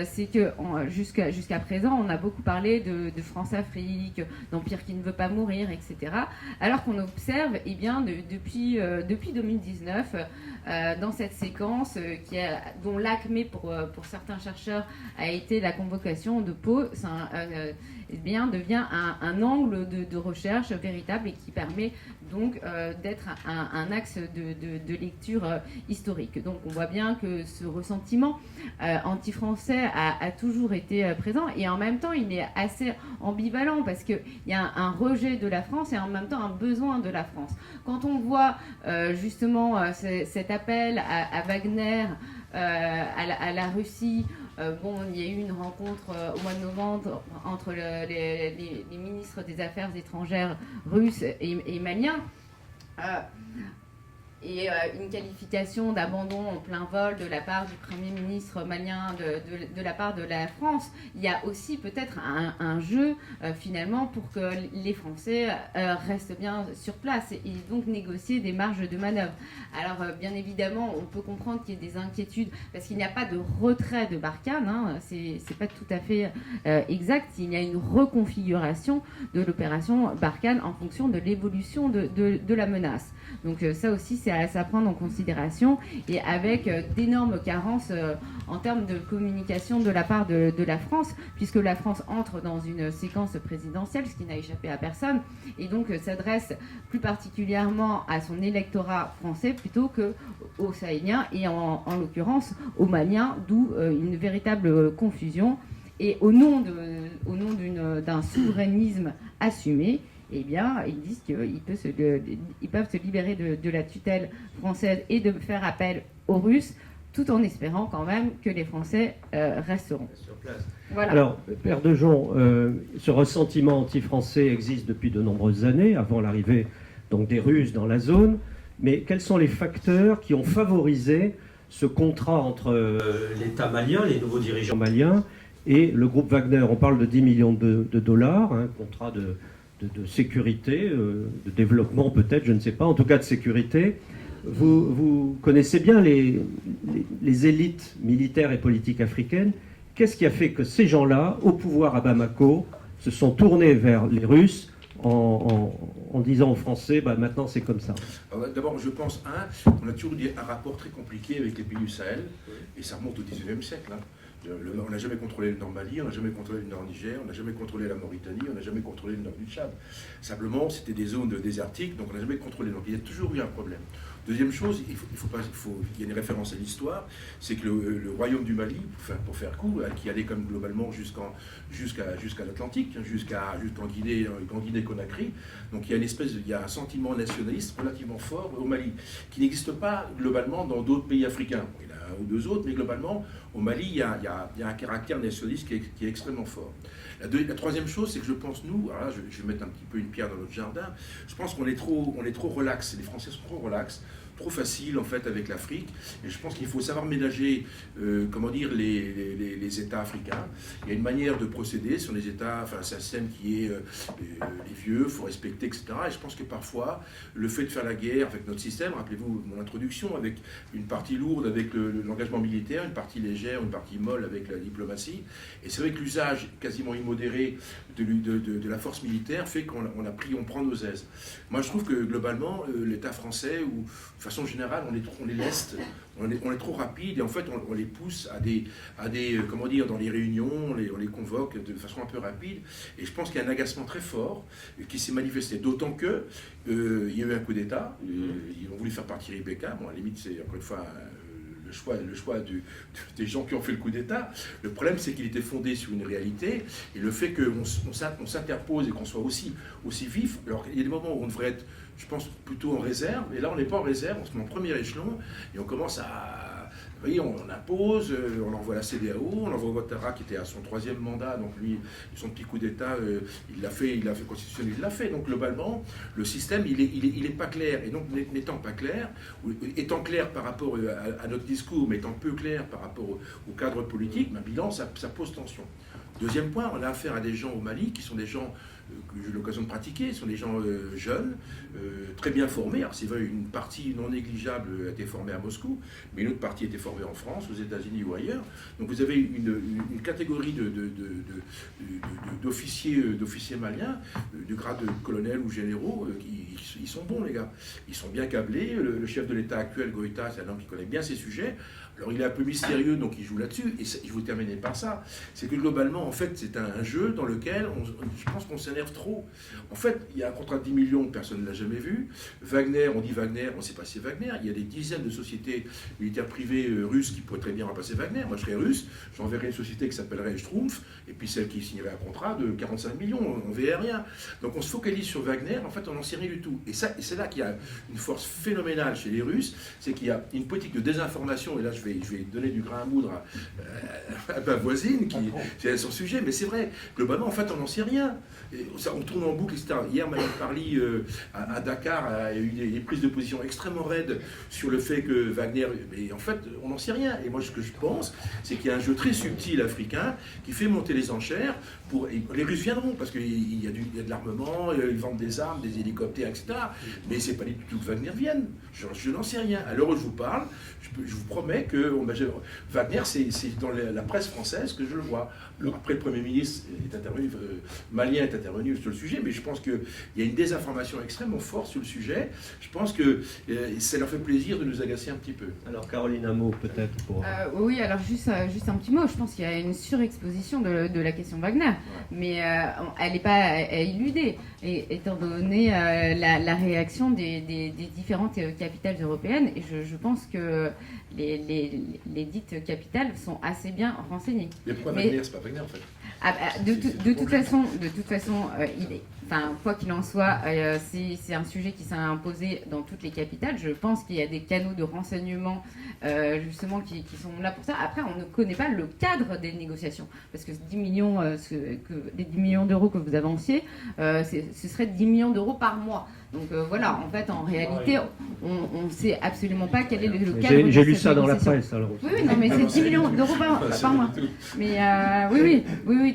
c'est que jusqu'à présent, on a beaucoup parlé de France-Afrique, d'empire qui ne veut pas mourir, etc. Alors qu'on observe, depuis 2019, dans cette séquence dont l'acmé pour certains chercheurs a été la convocation de Pau, devient un angle de recherche véritable et qui permet donc d'être un axe de lecture historique. Donc on voit bien que ce ressentiment anti-français a toujours été présent, et en même temps il est assez ambivalent parce qu'il y a un rejet de la France et en même temps un besoin de la France. Quand on voit justement cet appel à Wagner, à la Russie, il y a eu une rencontre au mois de novembre entre les ministres des Affaires étrangères russes et maliens. et une qualification d'abandon en plein vol de la part du Premier ministre malien, de la part de la France. Il y a aussi peut-être un jeu finalement pour que les Français restent bien sur place et donc négocier des marges de manœuvre. Alors bien évidemment, on peut comprendre qu'il y ait des inquiétudes parce qu'il n'y a pas de retrait de Barkhane, hein, c'est pas tout à fait exact. Il y a une reconfiguration de l'opération Barkhane en fonction de l'évolution de la menace. Donc ça aussi, c'est à prendre en considération et avec d'énormes carences en termes de communication de la part de la France, puisque la France entre dans une séquence présidentielle, ce qui n'a échappé à personne, et donc s'adresse plus particulièrement à son électorat français plutôt qu'aux Sahéliens et en l'occurrence aux Maliens, d'où une véritable confusion. Et au nom d'un souverainisme assumé, eh bien, ils disent qu'ils peuvent se libérer de la tutelle française et de faire appel aux Russes, tout en espérant quand même que les Français resteront. Sur place. Voilà. Alors, Père Dejon, ce ressentiment anti-français existe depuis de nombreuses années, avant l'arrivée donc des Russes dans la zone. Mais quels sont les facteurs qui ont favorisé ce contrat entre l'État malien, les nouveaux dirigeants maliens, et le groupe Wagner? On parle de 10 millions de dollars, un contrat de sécurité, de développement peut-être, je ne sais pas, en tout cas de sécurité. Vous connaissez bien les élites militaires et politiques africaines. Qu'est-ce qui a fait que ces gens-là, au pouvoir à Bamako, se sont tournés vers les Russes en disant aux Français, bah, maintenant c'est comme ça? D'abord, je pense, on a toujours eu un rapport très compliqué avec les pays du Sahel, et ça remonte au XIXe siècle. Hein. On n'a jamais contrôlé le nord Mali, on n'a jamais contrôlé le nord Niger, on n'a jamais contrôlé la Mauritanie, on n'a jamais contrôlé le nord du Tchad. Simplement, c'était des zones désertiques, donc on n'a jamais contrôlé. Donc il y a toujours eu un problème. Deuxième chose, il y a une référence à l'histoire, c'est que le royaume du Mali, pour faire court, qui allait comme globalement jusqu'à l'Atlantique, jusqu'en Guinée-Conakry, donc il y a un sentiment nationaliste relativement fort au Mali, qui n'existe pas globalement dans d'autres pays africains. Il y en a un ou deux autres, mais globalement, au Mali, il y a un caractère nationaliste qui est extrêmement fort. La troisième chose, c'est que je pense, nous, alors là, je vais mettre un petit peu une pierre dans notre jardin, je pense qu'on est trop relax, les Français sont trop relax, trop facile en fait avec l'Afrique, et je pense qu'il faut savoir ménager les États africains. Il y a une manière de procéder sur les États, enfin c'est un système qui est les vieux, il faut respecter, etc. Et je pense que parfois le fait de faire la guerre avec notre système, rappelez-vous mon introduction, avec une partie lourde avec l'engagement militaire, une partie légère, une partie molle avec la diplomatie, et c'est vrai que l'usage quasiment immodéré de la force militaire fait qu'on prend nos aises. Moi je trouve que globalement l'État français, ou de façon générale, on les leste, on est trop rapide, et en fait on les pousse à des comment dire, dans les réunions, on les convoque de façon un peu rapide, et je pense qu'il y a un agacement très fort qui s'est manifesté, d'autant que il y a eu un coup d'État, ils ont voulu faire partir Ibeka, bon à la limite c'est encore une fois le choix des gens qui ont fait le coup d'État. Le problème, c'est qu'il était fondé sur une réalité, et le fait qu'on s'interpose et qu'on soit aussi vif. Alors, il y a des moments où on devrait être, je pense, plutôt en réserve, et là, on n'est pas en réserve, on se met en premier échelon, et on commence à... Vous voyez, on impose, on envoie la CEDEAO, on envoie Ouattara qui était à son 3e mandat, donc lui, son petit coup d'État, il l'a fait constitutionnel, il l'a fait. Donc globalement, le système, il est pas clair. Et donc n'étant pas clair, étant clair par rapport à notre discours, mais étant peu clair par rapport au cadre politique, ma bilan, ça pose tension. Deuxième point, on a affaire à des gens au Mali qui sont des gens que j'ai eu l'occasion de pratiquer, ce sont des gens jeunes, très bien formés. Alors c'est vrai, une partie non négligeable a été formée à Moscou, mais une autre partie a été formée en France, aux États-Unis ou ailleurs. Donc vous avez une catégorie d'officiers maliens, de grade de colonel ou généraux, ils sont bons les gars. Ils sont bien câblés. Le chef de l'État actuel, Goïta, c'est un homme qui connaît bien ces sujets. Alors il est un peu mystérieux, donc il joue là-dessus, et je vous terminer par ça. C'est que globalement, en fait, c'est un jeu dans lequel je pense qu'on s'énerve trop. En fait, il y a un contrat de 10 millions, personne ne l'a jamais vu. Wagner, on dit Wagner, on ne sait pas si c'est Wagner. Il y a des dizaines de sociétés militaires privées russes qui pourraient très bien remplacer Wagner. Moi, je serais russe, j'enverrais une société qui s'appellerait Schtroumpf, et puis celle qui signerait un contrat de 45 millions, on ne verrait rien. Donc on se focalise sur Wagner, en fait, on n'en sait rien du tout. Et c'est là qu'il y a une force phénoménale chez les Russes, c'est qu'il y a une politique de désinformation, et là je vais donner du grain à moudre à ma voisine, c'est son sujet, mais c'est vrai, globalement, en fait, on n'en sait rien. Et on tourne en boucle, etc. Hier, Mme Parly, à Dakar, a eu des prises de position extrêmement raides sur le fait que Wagner... Mais en fait, on n'en sait rien. Et moi, ce que je pense, c'est qu'il y a un jeu très subtil africain qui fait monter les enchères. Les Russes viendront, parce qu'il y a de l'armement, ils vendent des armes, des hélicoptères, etc. Mais c'est pas du tout que Wagner vienne. Je n'en sais rien. À l'heure où je vous parle, je vous promets que Wagner, c'est dans la presse française que je le vois. Alors après, le Premier ministre est intervenu, malien est intervenu sur le sujet, mais je pense qu'il y a une désinformation extrêmement forte sur le sujet. Je pense que ça leur fait plaisir de nous agacer un petit peu. Alors Caroline, un mot peut-être pour... Oui, alors juste un petit mot. Je pense qu'il y a une surexposition de la question Wagner, mais elle n'est pas à éluder, étant donné la réaction des différentes capitales européennes. Et je pense que les dites capitales sont assez bien renseignées. Mais pourquoi Wagner, c'est pas Wagner en fait? De toute façon, quoi qu'il en soit, c'est un sujet qui s'est imposé dans toutes les capitales. Je pense qu'il y a des canaux de renseignement justement qui sont là pour ça. Après, on ne connaît pas le cadre des négociations, parce que 10 millions, les 10 millions d'euros que vous avanciez, ce serait 10 millions d'euros par mois. Donc voilà, en fait, en réalité, on ne sait absolument pas quel est le cadre. J'ai lu ça dans la presse. Alors. Oui, non, mais c'est 10 millions d'euros par mois. Mais oui,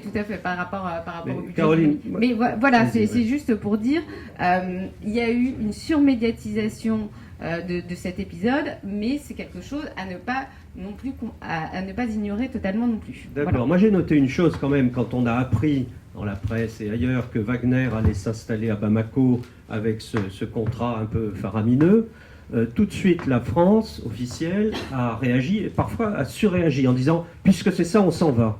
tout à fait, par rapport au budget. Caroline, mais voilà, c'est juste pour dire, il y a eu une surmédiatisation de cet épisode, mais c'est quelque chose à ne pas non plus à ne pas ignorer totalement non plus. D'accord. Voilà. Moi, j'ai noté une chose quand même quand on a appris dans la presse et ailleurs que Wagner allait s'installer à Bamako avec ce contrat un peu faramineux. Tout de suite, la France officielle a réagi, et parfois a surréagi en disant « puisque c'est ça, on s'en va ».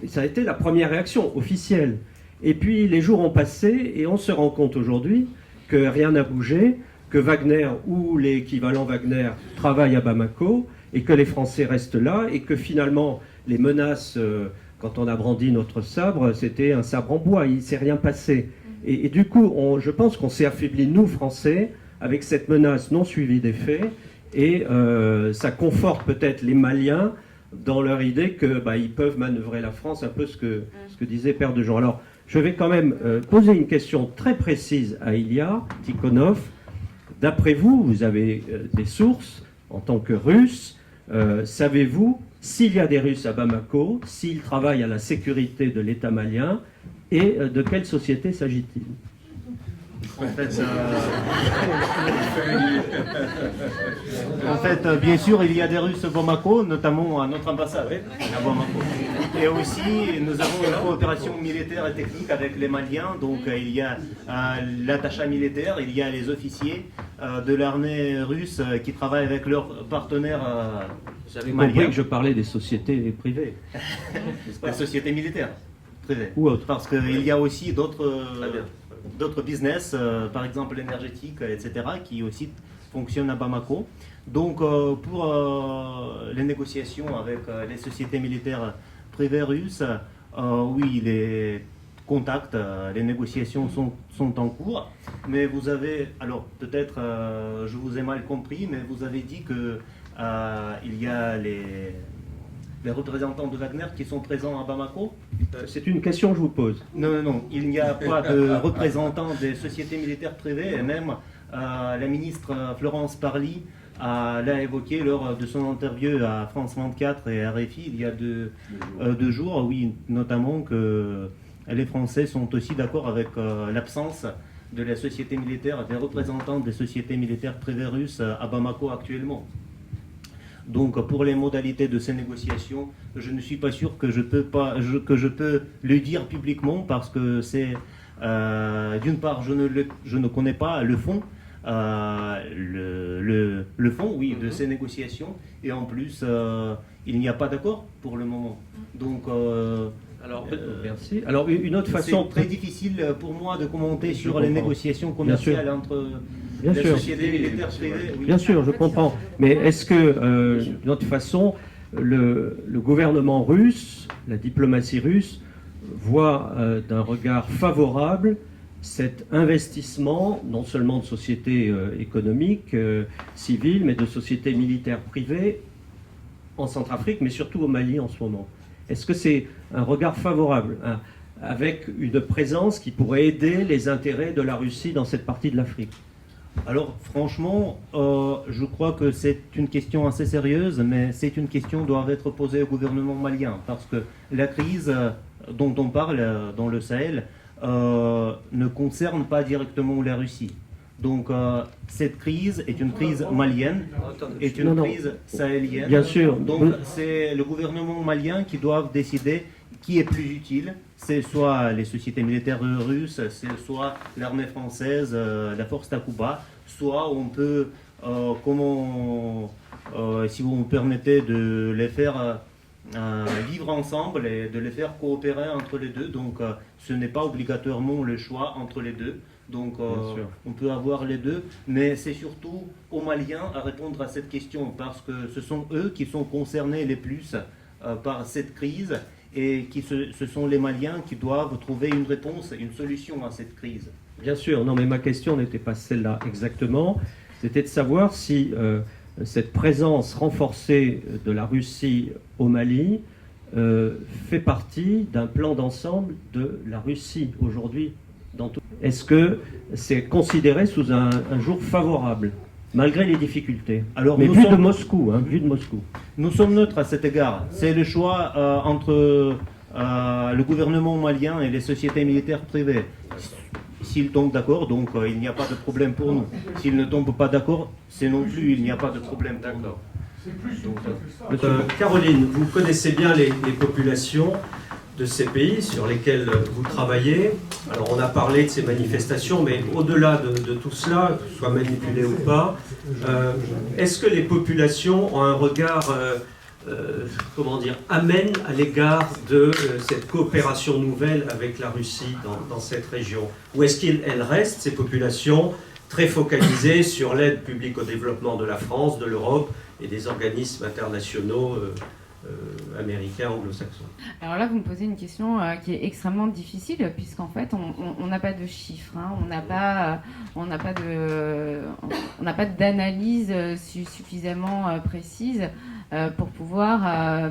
Ça a été la première réaction officielle. Et puis les jours ont passé et on se rend compte aujourd'hui que rien n'a bougé, que Wagner ou l'équivalent Wagner travaille à Bamako et que les Français restent là et que finalement les menaces, quand on a brandi notre sabre, c'était un sabre en bois, il ne s'est rien passé. Et du coup, je pense qu'on s'est affaibli, nous Français, avec cette menace non suivie des faits et ça conforte peut-être les Maliens dans leur idée qu'ils peuvent manœuvrer la France, un peu ce que disait Père de Jean. Alors, je vais quand même poser une question très précise à Ilya Tikhonov. D'après vous, vous avez des sources en tant que Russe. Savez-vous s'il y a des Russes à Bamako, s'ils travaillent à la sécurité de l'État malien, et de quelle société s'agit-il? En fait, bien sûr, il y a des Russes à Bamako, notamment à notre ambassade à Bamako. Et aussi, nous avons une coopération militaire et technique avec les Maliens. Donc, il y a l'attaché militaire, il y a les officiers de l'armée russe qui travaillent avec leurs partenaires J'avais maliens. compris que je parlais des sociétés privées. Des sociétés militaires privées. Ou autres. Parce qu'il y a aussi d'autres business, par exemple énergétiques, etc., qui aussi fonctionnent à Bamako. Donc, pour les négociations avec les sociétés militaires privées russes, oui, les contacts, les négociations sont en cours. Mais vous avez, alors peut-être je vous ai mal compris, mais vous avez dit que il y a les représentants de Wagner qui sont présents à Bamako. C'est une question que je vous pose. Non, il n'y a pas de représentants des sociétés militaires privées, et même la ministre Florence Parly l'a évoqué lors de son interview à France 24 et à RFI il y a deux jours, oui, notamment que les Français sont aussi d'accord avec l'absence de la société militaire, des représentants des sociétés militaires privées russes à Bamako actuellement. Donc, pour les modalités de ces négociations, je ne suis pas sûr que je peux le dire publiquement parce que c'est, d'une part, je ne connais pas le fond, le fond, oui, de ces négociations, et en plus, il n'y a pas d'accord pour le moment. Donc, alors, merci. Alors, une autre façon... C'est très difficile pour moi de commenter sur les négociations commerciales entre... Bien les sûr. sociétés militaires privées, oui. Bien sûr, je comprends. Mais est-ce que, d'une autre façon, le gouvernement russe, la diplomatie russe, voit d'un regard favorable cet investissement, non seulement de sociétés économiques, civiles, mais de sociétés militaires privées en Centrafrique, mais surtout au Mali en ce moment. Est-ce que c'est un regard favorable, hein, avec une présence qui pourrait aider les intérêts de la Russie dans cette partie de l'Afrique? Alors franchement, je crois que c'est une question assez sérieuse, mais c'est une question qui doit être posée au gouvernement malien, parce que la crise dont on parle dans le Sahel ne concerne pas directement la Russie. Donc cette crise est une crise malienne, est une crise sahélienne. Bien sûr. Donc c'est le gouvernement malien qui doit décider qui est plus utile. C'est soit les sociétés militaires russes, c'est soit l'armée française, la force Takuba, soit on peut, si vous me permettez, de les faire vivre ensemble et de les faire coopérer entre les deux. Donc ce n'est pas obligatoirement le choix entre les deux. Donc on peut avoir les deux, mais c'est surtout aux Maliens à répondre à cette question, parce que ce sont eux qui sont concernés les plus par cette crise, et ce sont les Maliens qui doivent trouver une réponse, une solution à cette crise. Bien sûr, non, mais ma question n'était pas celle-là exactement. C'était de savoir si cette présence renforcée de la Russie au Mali fait partie d'un plan d'ensemble de la Russie aujourd'hui. Est-ce que c'est considéré sous un jour favorable, malgré les difficultés? Alors, mais vu de Moscou, vu de Moscou. Nous sommes neutres à cet égard. C'est le choix entre le gouvernement malien et les sociétés militaires privées. S'ils tombent d'accord, donc il n'y a pas de problème pour nous. S'ils ne tombent pas d'accord, c'est non plus, il n'y a pas de problème pour nous. Caroline, vous connaissez bien les populations de ces pays sur lesquels vous travaillez. Alors on a parlé de ces manifestations, mais au-delà de tout cela, que ce soit manipulé ou pas, est-ce que les populations ont un regard amène à l'égard de cette coopération nouvelle avec la Russie dans cette région? Ou est-ce qu'elles restent, ces populations, très focalisées sur l'aide publique au développement de la France, de l'Europe et des organismes internationaux américains, anglo-saxons? Alors là, vous me posez une question qui est extrêmement difficile, puisqu'en fait, on n'a pas de chiffres, hein, on n'a pas d'analyse suffisamment précise pour pouvoir,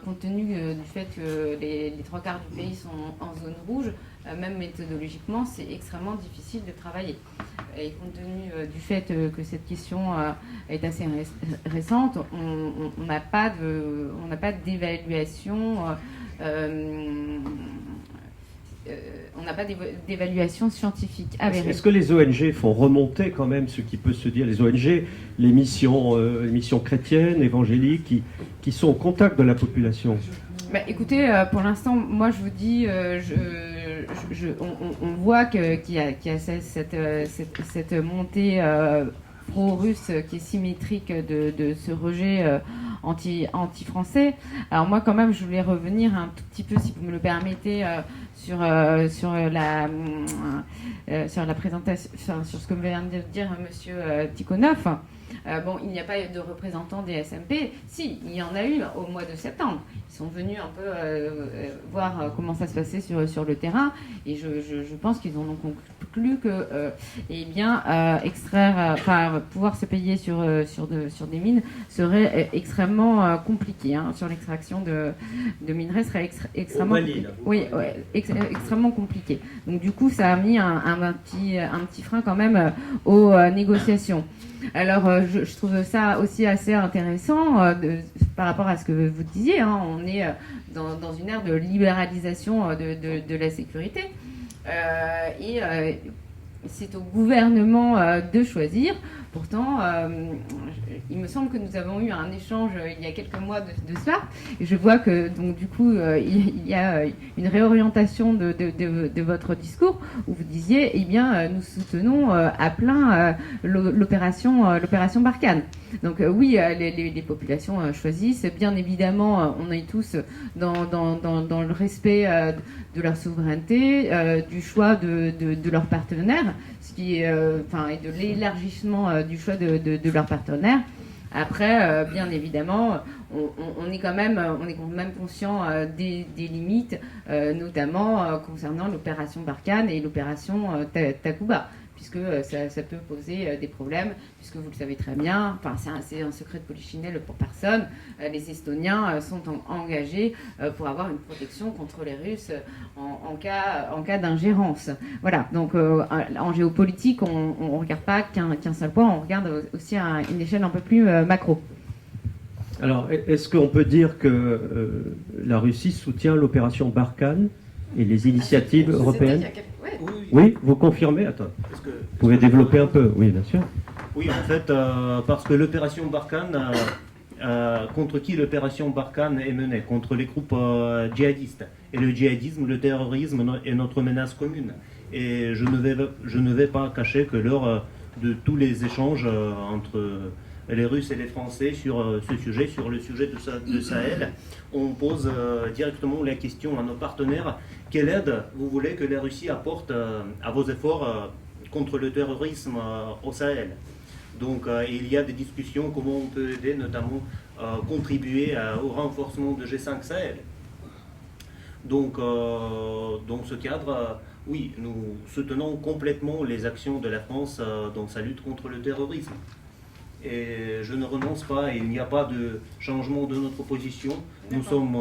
compte tenu du fait que les trois quarts du pays sont en zone rouge, même méthodologiquement, c'est extrêmement difficile de travailler. Et compte tenu du fait que cette question est assez récente, on n'a pas d'évaluation. On n'a pas d'évaluation scientifique avérée. Est-ce que les ONG font remonter quand même ce qui peut se dire, les ONG, les missions chrétiennes, évangéliques, qui sont au contact de la population? Écoutez, pour l'instant, moi je vous dis, on voit qu'il y a cette montée pro-russe qui est symétrique de ce rejet anti-français. Alors moi quand même je voulais revenir un tout petit peu, si vous me le permettez, sur la présentation, sur ce que vient de dire Monsieur Tikhonov. Il n'y a pas de représentants des SMP. Si, il y en a eu au mois de septembre. Ils sont venus un peu voir comment ça se passait sur le terrain, et je pense qu'ils ont donc conclu que pouvoir se payer sur des mines serait extrêmement compliqué. Sur l'extraction de minerais serait extrêmement extrêmement compliqué. Donc du coup, ça a mis un petit frein quand même aux négociations. Alors, je trouve ça aussi assez intéressant par rapport à ce que vous disiez. On est dans une ère de libéralisation de la sécurité. Et c'est au gouvernement de choisir. Pourtant, il me semble que nous avons eu un échange il y a quelques mois de cela. Et je vois que, donc, du coup, il y a une réorientation de votre discours où vous disiez, nous soutenons à plein l'opération Barkhane. Donc oui, les populations choisissent. Bien évidemment, on est tous dans le respect de leur souveraineté, du choix de leurs partenaires, ce qui est, et de l'élargissement du choix de leurs partenaires. Après, bien évidemment, on est quand même conscient des limites, notamment concernant l'opération Barkhane et l'opération Takuba. puisque ça peut poser des problèmes, puisque vous le savez très bien, enfin c'est un secret de polichinelle pour personne, les Estoniens sont engagés pour avoir une protection contre les Russes en cas d'ingérence. Voilà, donc en géopolitique, on ne regarde pas qu'un seul point, on regarde aussi à une échelle un peu plus macro. Alors, est-ce qu'on peut dire que la Russie soutient l'opération Barkhane et les initiatives européennes? Oui, vous confirmez? Attends, vous pouvez développer un peu? Oui, bien sûr. Oui, en fait, parce que l'opération Barkhane, contre qui l'opération Barkhane est menée? Contre les groupes djihadistes. Et le djihadisme, le terrorisme est notre menace commune. Et je ne vais pas cacher que lors de tous les échanges entre les Russes et les Français sur ce sujet, sur le sujet de Sahel, on pose directement la question à nos partenaires: quelle aide vous voulez que la Russie apporte à vos efforts contre le terrorisme au Sahel? Donc il y a des discussions, comment on peut aider, notamment contribuer au renforcement de G5 Sahel. Donc dans ce cadre, oui, nous soutenons complètement les actions de la France dans sa lutte contre le terrorisme. Et je ne renonce pas, et il n'y a pas de changement de notre position. Nous sommes,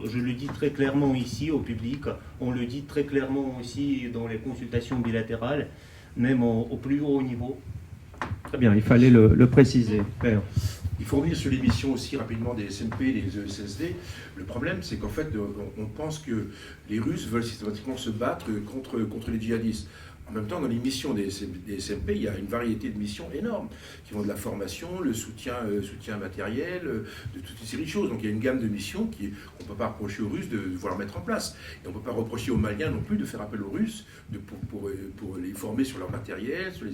je le dis très clairement ici au public, on le dit très clairement aussi dans les consultations bilatérales, même au plus haut niveau. Très bien, il fallait le préciser. Père. Il faut revenir sur l'émission aussi rapidement des SMP, des ESSD. Le problème, c'est qu'en fait, on pense que les Russes veulent systématiquement se battre contre les djihadistes. En même temps, dans les missions des SMP, il y a une variété de missions énormes qui vont de la formation, le soutien matériel, de toute une série de choses. Donc il y a une gamme de missions qu'on ne peut pas reprocher aux Russes de vouloir mettre en place. Et on ne peut pas reprocher aux Maliens non plus de faire appel aux Russes pour les former sur leur matériel, sur les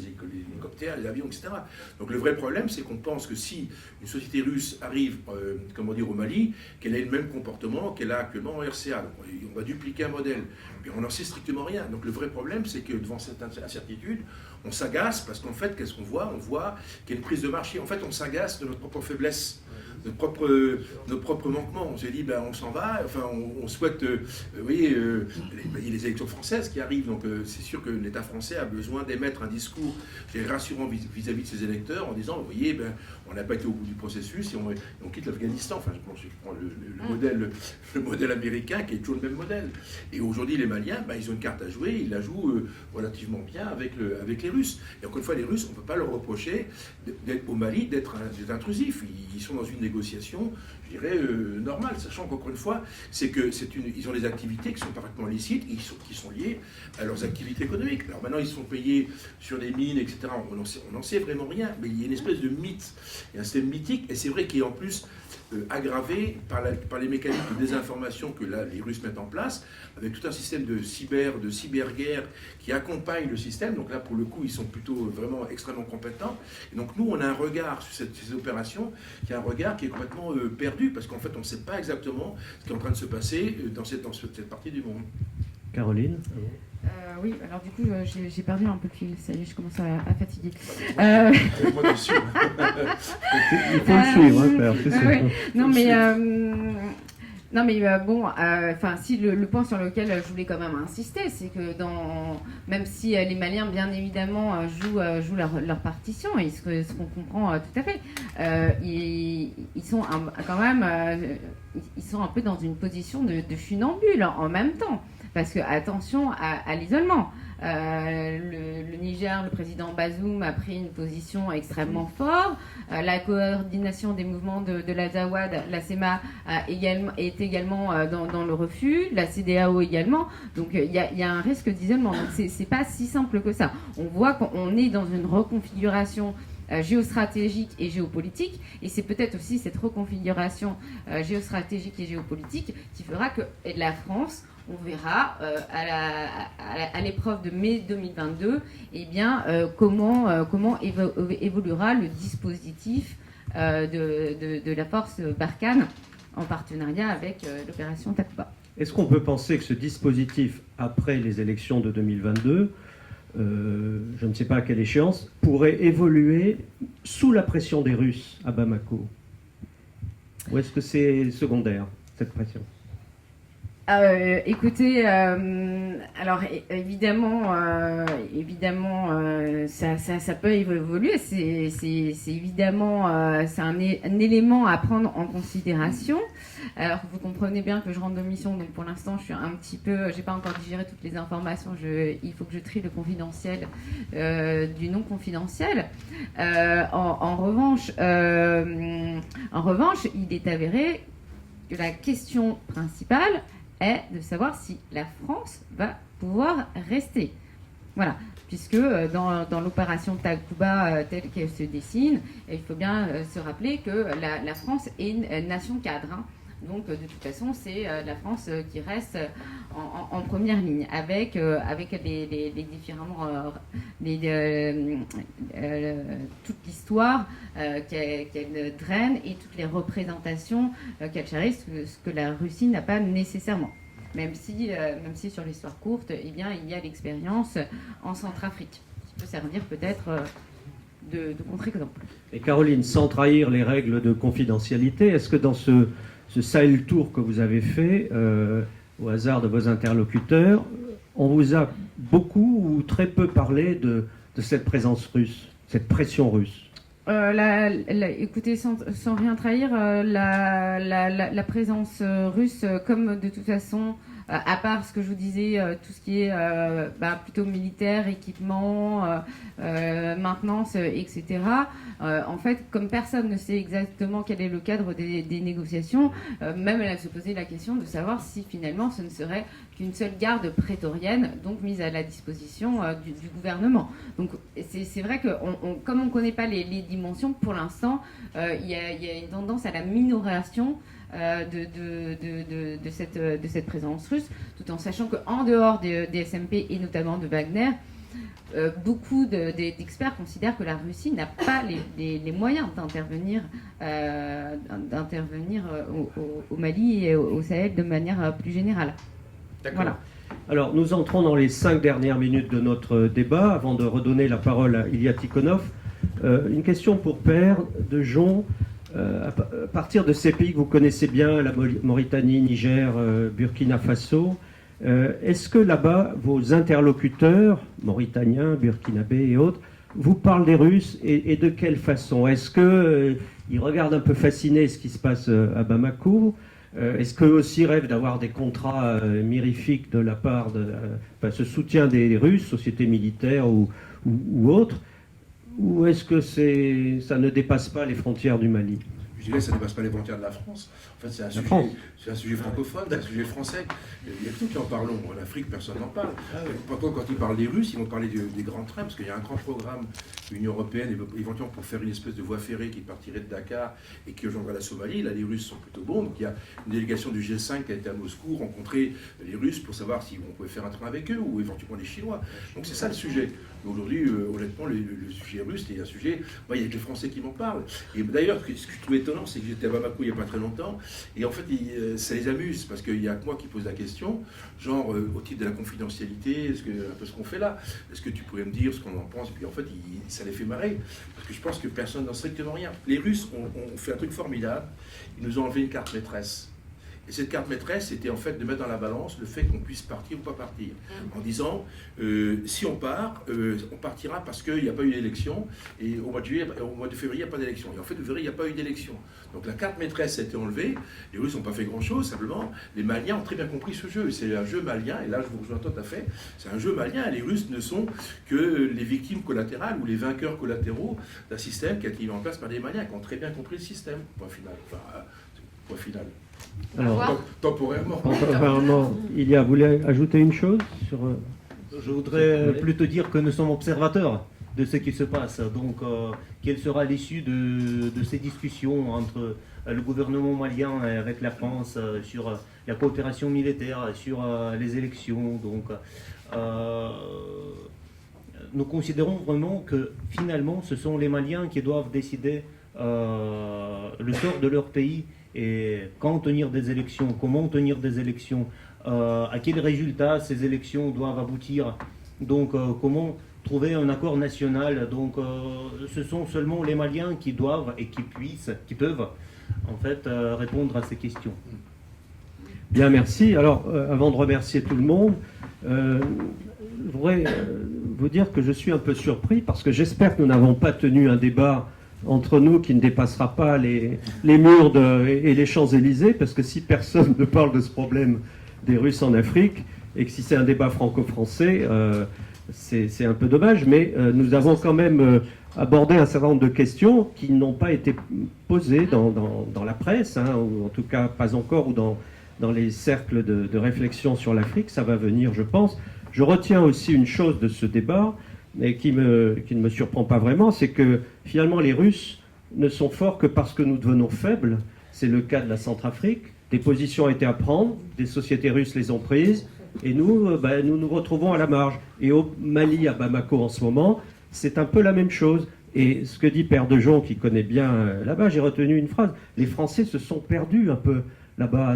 hélicoptères, les avions, etc. Donc le vrai problème, c'est qu'on pense que si une société russe arrive au Mali, qu'elle ait le même comportement qu'elle a actuellement en RCA. Donc on va dupliquer un modèle. Mais on n'en sait strictement rien. Donc le vrai problème, c'est que devant cette incertitude, on s'agace parce qu'en fait, qu'est-ce qu'on voit? On voit qu'il y a une prise de marché. En fait, on s'agace de notre propre faiblesse, notre propre manquement. On se dit, on s'en va, enfin, on souhaite, il y a les élections françaises qui arrivent, donc c'est sûr que l'État français a besoin d'émettre un discours rassurant vis-à-vis de ses électeurs en disant, vous voyez, on n'a pas été au bout du processus et on quitte l'Afghanistan. Enfin, je prends le modèle américain qui est toujours le même modèle. Et aujourd'hui, les Maliens, ils ont une carte à jouer, ils la jouent relativement bien avec les Russes. Et encore une fois, les Russes, on ne peut pas leur reprocher au Mali d'être intrusifs. Ils sont dans une négociation, je dirais, normale, sachant qu'encore une fois, ils ont des activités qui sont parfaitement licites, qui sont liées à leurs activités économiques. Alors maintenant, ils sont payés sur des mines, etc. On n'en sait vraiment rien, mais il y a une espèce de mythe, il y a un système mythique, et c'est vrai qu'il est en plus aggravé par les mécanismes de désinformation que les Russes mettent en place, avec tout un système de cyberguerre qui accompagne le système. Donc là, pour le coup, ils sont plutôt vraiment extrêmement compétents. Et donc nous, on a un regard sur ces opérations, qui est un regard qui est complètement perdu, parce qu'en fait, on ne sait pas exactement ce qui est en train de se passer dans cette partie du monde. Caroline? Oui, alors du coup, j'ai perdu un peu le fil, ça y est, je commence à fatiguer. Moi dessus. Il faut le suivre, hein, Père, c'est sûr. Oui. Non mais bon, si le point sur lequel je voulais quand même insister, c'est que même si les Maliens bien évidemment jouent leur partition, et ce qu'on comprend tout à fait, ils sont quand même, ils sont un peu dans une position de funambule en même temps. Parce que attention à l'isolement. Le Niger, le président Bazoum a pris une position extrêmement forte. La coordination des mouvements de l'Azawad, la SEMA, est également dans le refus. La CEDEAO également. Donc il y a un risque d'isolement. Donc c'est pas si simple que ça. On voit qu'on est dans une reconfiguration géostratégique et géopolitique, et c'est peut-être aussi cette reconfiguration géostratégique et géopolitique qui fera que la France, on verra à l'épreuve de mai 2022 comment évoluera le dispositif de la force Barkhane en partenariat avec l'opération Takuba. Est-ce qu'on peut penser que ce dispositif, après les élections de 2022, je ne sais pas à quelle échéance, pourrait évoluer sous la pression des Russes à Bamako? Ou est-ce que c'est secondaire, cette pression? Écoutez, alors évidemment, ça peut évoluer. C'est évidemment c'est un élément à prendre en considération. Alors vous comprenez bien que je rentre de mission, donc pour l'instant je suis un petit peu, j'ai pas encore digéré toutes les informations. Il faut que je trie le confidentiel du non confidentiel. En revanche, il est avéré que la question principale est de savoir si la France va pouvoir rester. Voilà, puisque dans l'opération Takuba telle qu'elle se dessine, il faut bien se rappeler que la France est une nation cadre. Hein. Donc de toute façon, c'est la France qui reste en première ligne, avec les différents, toute l'histoire qu'elle draine et toutes les représentations qu'elle chérit, ce que la Russie n'a pas nécessairement. Même si sur l'histoire courte, eh bien, il y a l'expérience en Centrafrique, qui peut servir peut-être de contre-exemple. Et Caroline, sans trahir les règles de confidentialité, est-ce que dans ce Sahel Tour que vous avez fait, au hasard de vos interlocuteurs, on vous a beaucoup ou très peu parlé de cette présence russe, cette pression russe? Écoutez, sans rien trahir, la présence russe, comme de toute façon, à part ce que je vous disais, tout ce qui est plutôt militaire, équipement, maintenance, etc. En fait, comme personne ne sait exactement quel est le cadre des négociations, même elle a se posé la question de savoir si finalement ce ne serait qu'une seule garde prétorienne, donc mise à la disposition du gouvernement. Donc c'est vrai que comme on ne connaît pas les dimensions, pour l'instant, il y a une tendance à la minoration de cette présence russe, tout en sachant qu'en dehors des SMP et notamment de Wagner, beaucoup d'experts considèrent que la Russie n'a pas les moyens d'intervenir au Mali et au Sahel de manière plus générale. D'accord. Voilà. Alors, nous entrons dans les 5 dernières minutes de notre débat, avant de redonner la parole à Ilya Tikhonov. Une question pour Père de Jon. À partir de ces pays que vous connaissez bien, la Mauritanie, Niger, Burkina Faso, est-ce que là-bas, vos interlocuteurs, mauritaniens, burkinabés et autres, vous parlent des Russes et de quelle façon? Est-ce qu'ils regardent un peu fascinés ce qui se passe à Bamako? Est-ce qu'eux aussi rêvent d'avoir des contrats mirifiques de la part de ce soutien des Russes, sociétés militaires ou autres? Ou est-ce que ça ne dépasse pas les frontières du Mali? Je dirais que ça ne dépasse pas les frontières de la France. En fait, c'est un sujet francophone, c'est un sujet français. Il y a que nous qui en parlons. En Afrique, personne n'en parle. Pourtant, quand ils parlent des Russes, ils vont parler des grands trains, parce qu'il y a un grand programme de l'Union européenne, éventuellement pour faire une espèce de voie ferrée qui partirait de Dakar et qui rejoindrait la Somalie. Là, les Russes sont plutôt bons. Donc, il y a une délégation du G5 qui a été à Moscou rencontrer les Russes pour savoir si on pouvait faire un train avec eux ou éventuellement les Chinois. Donc, c'est ça le sujet. Aujourd'hui, honnêtement, le sujet russe, c'est un sujet. Moi, il y a que les Français qui m'en parlent. Et d'ailleurs, ce que je trouve étonnant, c'est que j'étais à Bamako il n'y a pas très longtemps. Et en fait, ça les amuse parce qu'il n'y a que moi qui pose la question, genre au titre de la confidentialité, un peu ce qu'on fait là, est-ce que tu pourrais me dire ce qu'on en pense? Et puis en fait, ça les fait marrer parce que je pense que personne n'en sait strictement rien. Les Russes ont fait un truc formidable, ils nous ont enlevé une carte maîtresse. Et cette carte maîtresse, c'était en fait de mettre dans la balance le fait qu'on puisse partir ou pas partir. En disant, si on part, on partira parce qu'il n'y a pas eu d'élection, et au mois de février, il n'y a pas d'élection. Et en fait, vous verrez, il n'y a pas eu d'élection. Donc la carte maîtresse a été enlevée, les Russes n'ont pas fait grand-chose, simplement, les Maliens ont très bien compris ce jeu. C'est un jeu malien, et là, je vous rejoins tout à fait, c'est un jeu malien, et les Russes ne sont que les victimes collatérales ou les vainqueurs collatéraux d'un système qui a été mis en place par des Maliens qui ont très bien compris le système. Point final. Enfin, point final. Alors, temporairement. Ilya, vous voulez ajouter une chose sur... Je voudrais plutôt dire que nous sommes observateurs de ce qui se passe. Donc, quelle sera l'issue de ces discussions entre le gouvernement malien et avec la France sur la coopération militaire, sur les élections. Donc, nous considérons vraiment que finalement, ce sont les Maliens qui doivent décider le sort de leur pays et quand tenir des élections, comment tenir des élections, à quels résultats ces élections doivent aboutir. Donc, comment trouver un accord national. Donc, ce sont seulement les Maliens qui doivent et qui peuvent, en fait, répondre à ces questions. Bien, merci. Alors, avant de remercier tout le monde, je voudrais vous dire que je suis un peu surpris parce que j'espère que nous n'avons pas tenu un débat entre nous qui ne dépassera pas les murs et les Champs-Élysées, parce que si personne ne parle de ce problème des Russes en Afrique, et que si c'est un débat franco-français, c'est un peu dommage, mais nous avons quand même abordé un certain nombre de questions qui n'ont pas été posées dans la presse, hein, ou en tout cas pas encore, ou dans les cercles de réflexion sur l'Afrique. Ça va venir, je pense. Je retiens aussi une chose de ce débat, mais qui ne me surprend pas vraiment, c'est que finalement les Russes ne sont forts que parce que nous devenons faibles. C'est le cas de la Centrafrique. Des positions ont été à prendre, des sociétés russes les ont prises, et nous nous retrouvons à la marge. Et au Mali, à Bamako en ce moment, c'est un peu la même chose. Et ce que dit Père Dejon, qui connaît bien là-bas, j'ai retenu une phrase. Les Français se sont perdus un peu là-bas,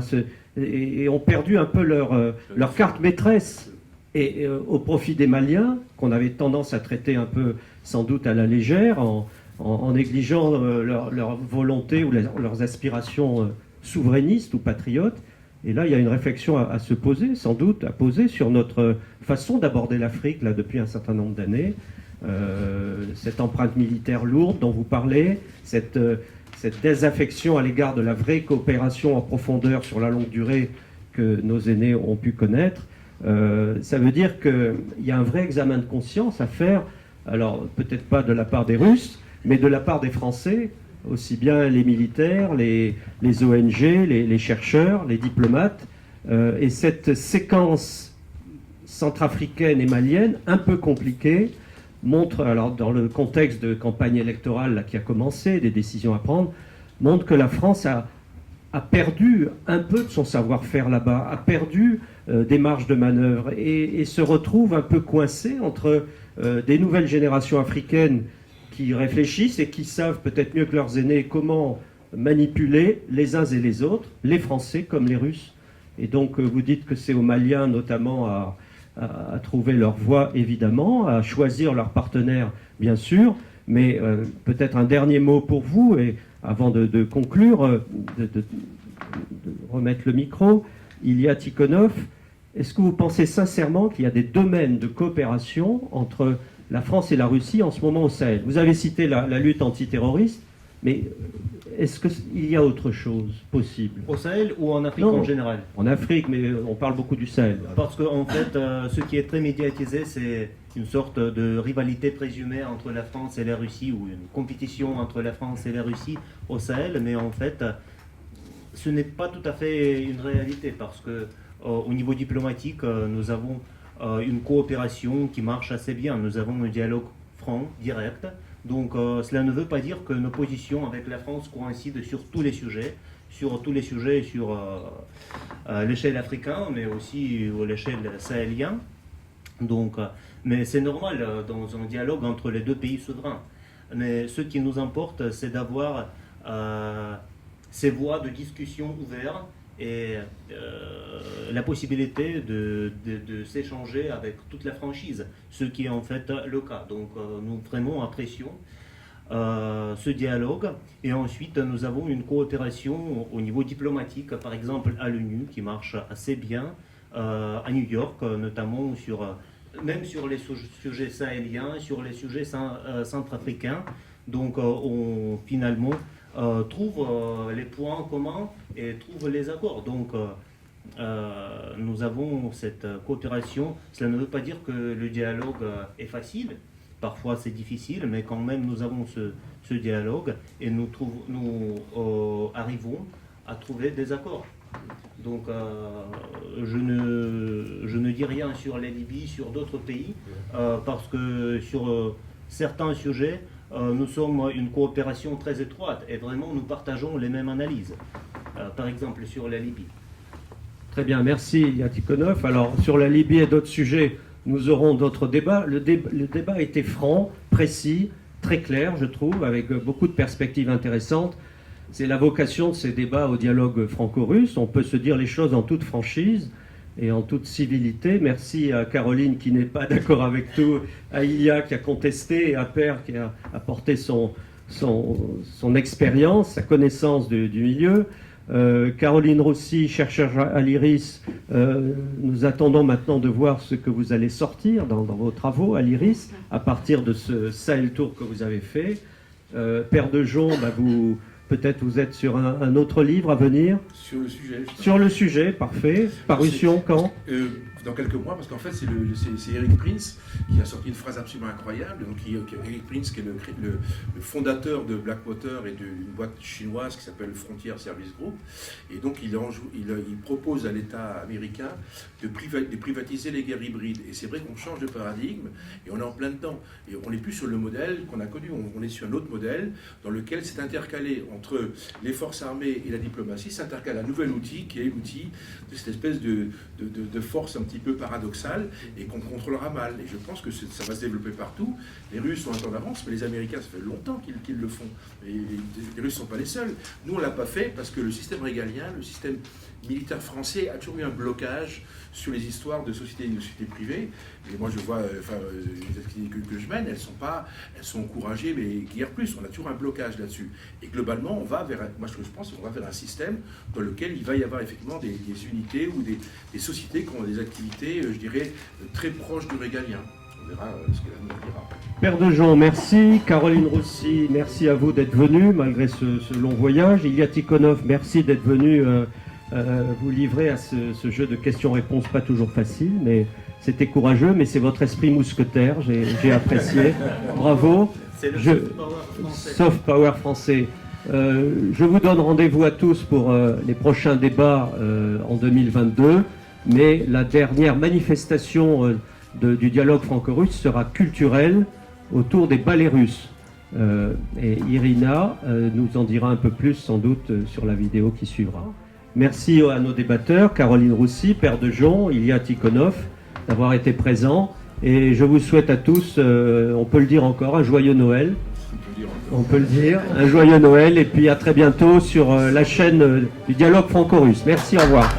et ont perdu un peu leur carte maîtresse. Et au profit des Maliens, qu'on avait tendance à traiter un peu, sans doute, à la légère, en négligeant leur volonté ou leurs aspirations souverainistes ou patriotes. Et là, il y a une réflexion à se poser, sans doute, à poser sur notre façon d'aborder l'Afrique, là, depuis un certain nombre d'années. Cette empreinte militaire lourde dont vous parlez, cette désaffection à l'égard de la vraie coopération en profondeur sur la longue durée que nos aînés ont pu connaître. Ça veut dire qu'il y a un vrai examen de conscience à faire, alors peut-être pas de la part des Russes, mais de la part des Français, aussi bien les militaires, les ONG, les chercheurs, les diplomates. Et cette séquence centrafricaine et malienne, un peu compliquée, montre, alors dans le contexte de campagne électorale là, qui a commencé, des décisions à prendre, montre que la France a perdu un peu de son savoir-faire là-bas, a perdu des marges de manœuvre et se retrouve un peu coincée entre des nouvelles générations africaines qui réfléchissent et qui savent peut-être mieux que leurs aînés comment manipuler les uns et les autres, les Français comme les Russes. Et donc vous dites que c'est aux Maliens notamment à trouver leur voie, évidemment, à choisir leurs partenaires, bien sûr, mais peut-être un dernier mot pour vous, et avant de conclure, de remettre le micro. Ilya Tikhonov, est-ce que vous pensez sincèrement qu'il y a des domaines de coopération entre la France et la Russie en ce moment au Sahel? Vous avez cité la lutte antiterroriste, mais est-ce qu'il y a autre chose possible? Au Sahel ou en Afrique Non, en général? En Afrique, mais on parle beaucoup du Sahel. Parce qu'en fait, ce qui est très médiatisé, c'est une sorte de rivalité présumée entre la France et la Russie, ou une compétition entre la France et la Russie au Sahel, mais en fait, ce n'est pas tout à fait une réalité, parce que au niveau diplomatique, nous avons une coopération qui marche assez bien. Nous avons un dialogue franc, direct. Donc cela ne veut pas dire que nos positions avec la France coïncident sur tous les sujets sur l'échelle africaine, mais aussi à l'échelle sahélienne. Donc, mais c'est normal dans un dialogue entre les deux pays souverains. Mais ce qui nous importe, c'est d'avoir ces voies de discussion ouvertes et la possibilité de s'échanger avec toute la franchise, ce qui est en fait le cas. Donc nous vraiment apprécions ce dialogue, et ensuite nous avons une coopération au niveau diplomatique, par exemple à l'ONU, qui marche assez bien, à New York notamment, même sur les sujets sahéliens, sur les sujets centrafricains. Donc on finalement trouve les points communs et trouve les accords. Donc nous avons cette coopération. Cela ne veut pas dire que le dialogue est facile. Parfois c'est difficile, mais quand même nous avons ce dialogue et nous arrivons à trouver des accords. Donc je ne dis rien sur la Libye, sur d'autres pays, parce que sur certains sujets, nous sommes une coopération très étroite et vraiment nous partageons les mêmes analyses. Par exemple sur la Libye. Très bien, merci Ilya Tikhonov. Alors sur la Libye et d'autres sujets, nous aurons d'autres débats. Le débat était franc, précis, très clair, je trouve, avec beaucoup de perspectives intéressantes. C'est la vocation de ces débats au dialogue franco-russe. On peut se dire les choses en toute franchise et en toute civilité. Merci à Caroline qui n'est pas d'accord avec tout, à Ilya qui a contesté, et à Per qui a apporté son expérience, sa connaissance du milieu. Caroline Rossi, chercheuse à l'IRIS, nous attendons maintenant de voir ce que vous allez sortir dans vos travaux à l'IRIS, à partir de ce Sahel Tour que vous avez fait. Père de Jon, peut-être vous êtes sur un autre livre à venir. Sur le sujet. Sur le sujet, parfait. Parution quand? Dans quelques mois, parce qu'en fait, c'est Eric Prince qui a sorti une phrase absolument incroyable. Donc, Eric Prince, qui est le fondateur de Blackwater et d'une boîte chinoise qui s'appelle Frontier Service Group. Et donc, il propose à l'État américain de privatiser les guerres hybrides. Et c'est vrai qu'on change de paradigme et on est en plein dedans. Et on n'est plus sur le modèle qu'on a connu, on est sur un autre modèle dans lequel c'est intercalé entre les forces armées et la diplomatie, s'intercale un nouvel outil qui est l'outil de cette espèce de force un petit peu paradoxale et qu'on contrôlera mal. Et je pense que ça va se développer partout. Les Russes ont un temps d'avance, mais les Américains, ça fait longtemps qu'ils le font. Et les Russes ne sont pas les seuls. Nous, on ne l'a pas fait parce que le système régalien, le système militaire français a toujours eu un blocage sur les histoires de sociétés et de sociétés privées. Et moi, je vois, les activités que je mène, elles sont encouragées, mais guère plus. On a toujours un blocage là-dessus. Et globalement, on va vers un système dans lequel il va y avoir effectivement des unités ou des sociétés qui ont des activités, je dirais, très proches du régalien. On verra ce que l'avenir dira. Père de Jon, merci. Caroline Rossi, merci à vous d'être venu malgré ce long voyage. Ilya Tikhonov, merci d'être venu vous livrer à ce jeu de questions-réponses pas toujours facile, mais c'était courageux, mais c'est votre esprit mousquetaire, j'ai apprécié. Bravo. C'est le soft power français. Je vous donne rendez-vous à tous pour les prochains débats en 2022, mais la dernière manifestation du dialogue franco-russe sera culturelle autour des ballets russes. Et Irina nous en dira un peu plus sans doute sur la vidéo qui suivra. Merci à nos débatteurs, Caroline Roussy, Père de Jon, Ilya Tikhonov, d'avoir été présents. Et je vous souhaite à tous, on peut le dire encore, un joyeux Noël. On peut le dire, un joyeux Noël. Et puis à très bientôt sur la chaîne du dialogue franco-russe. Merci, au revoir.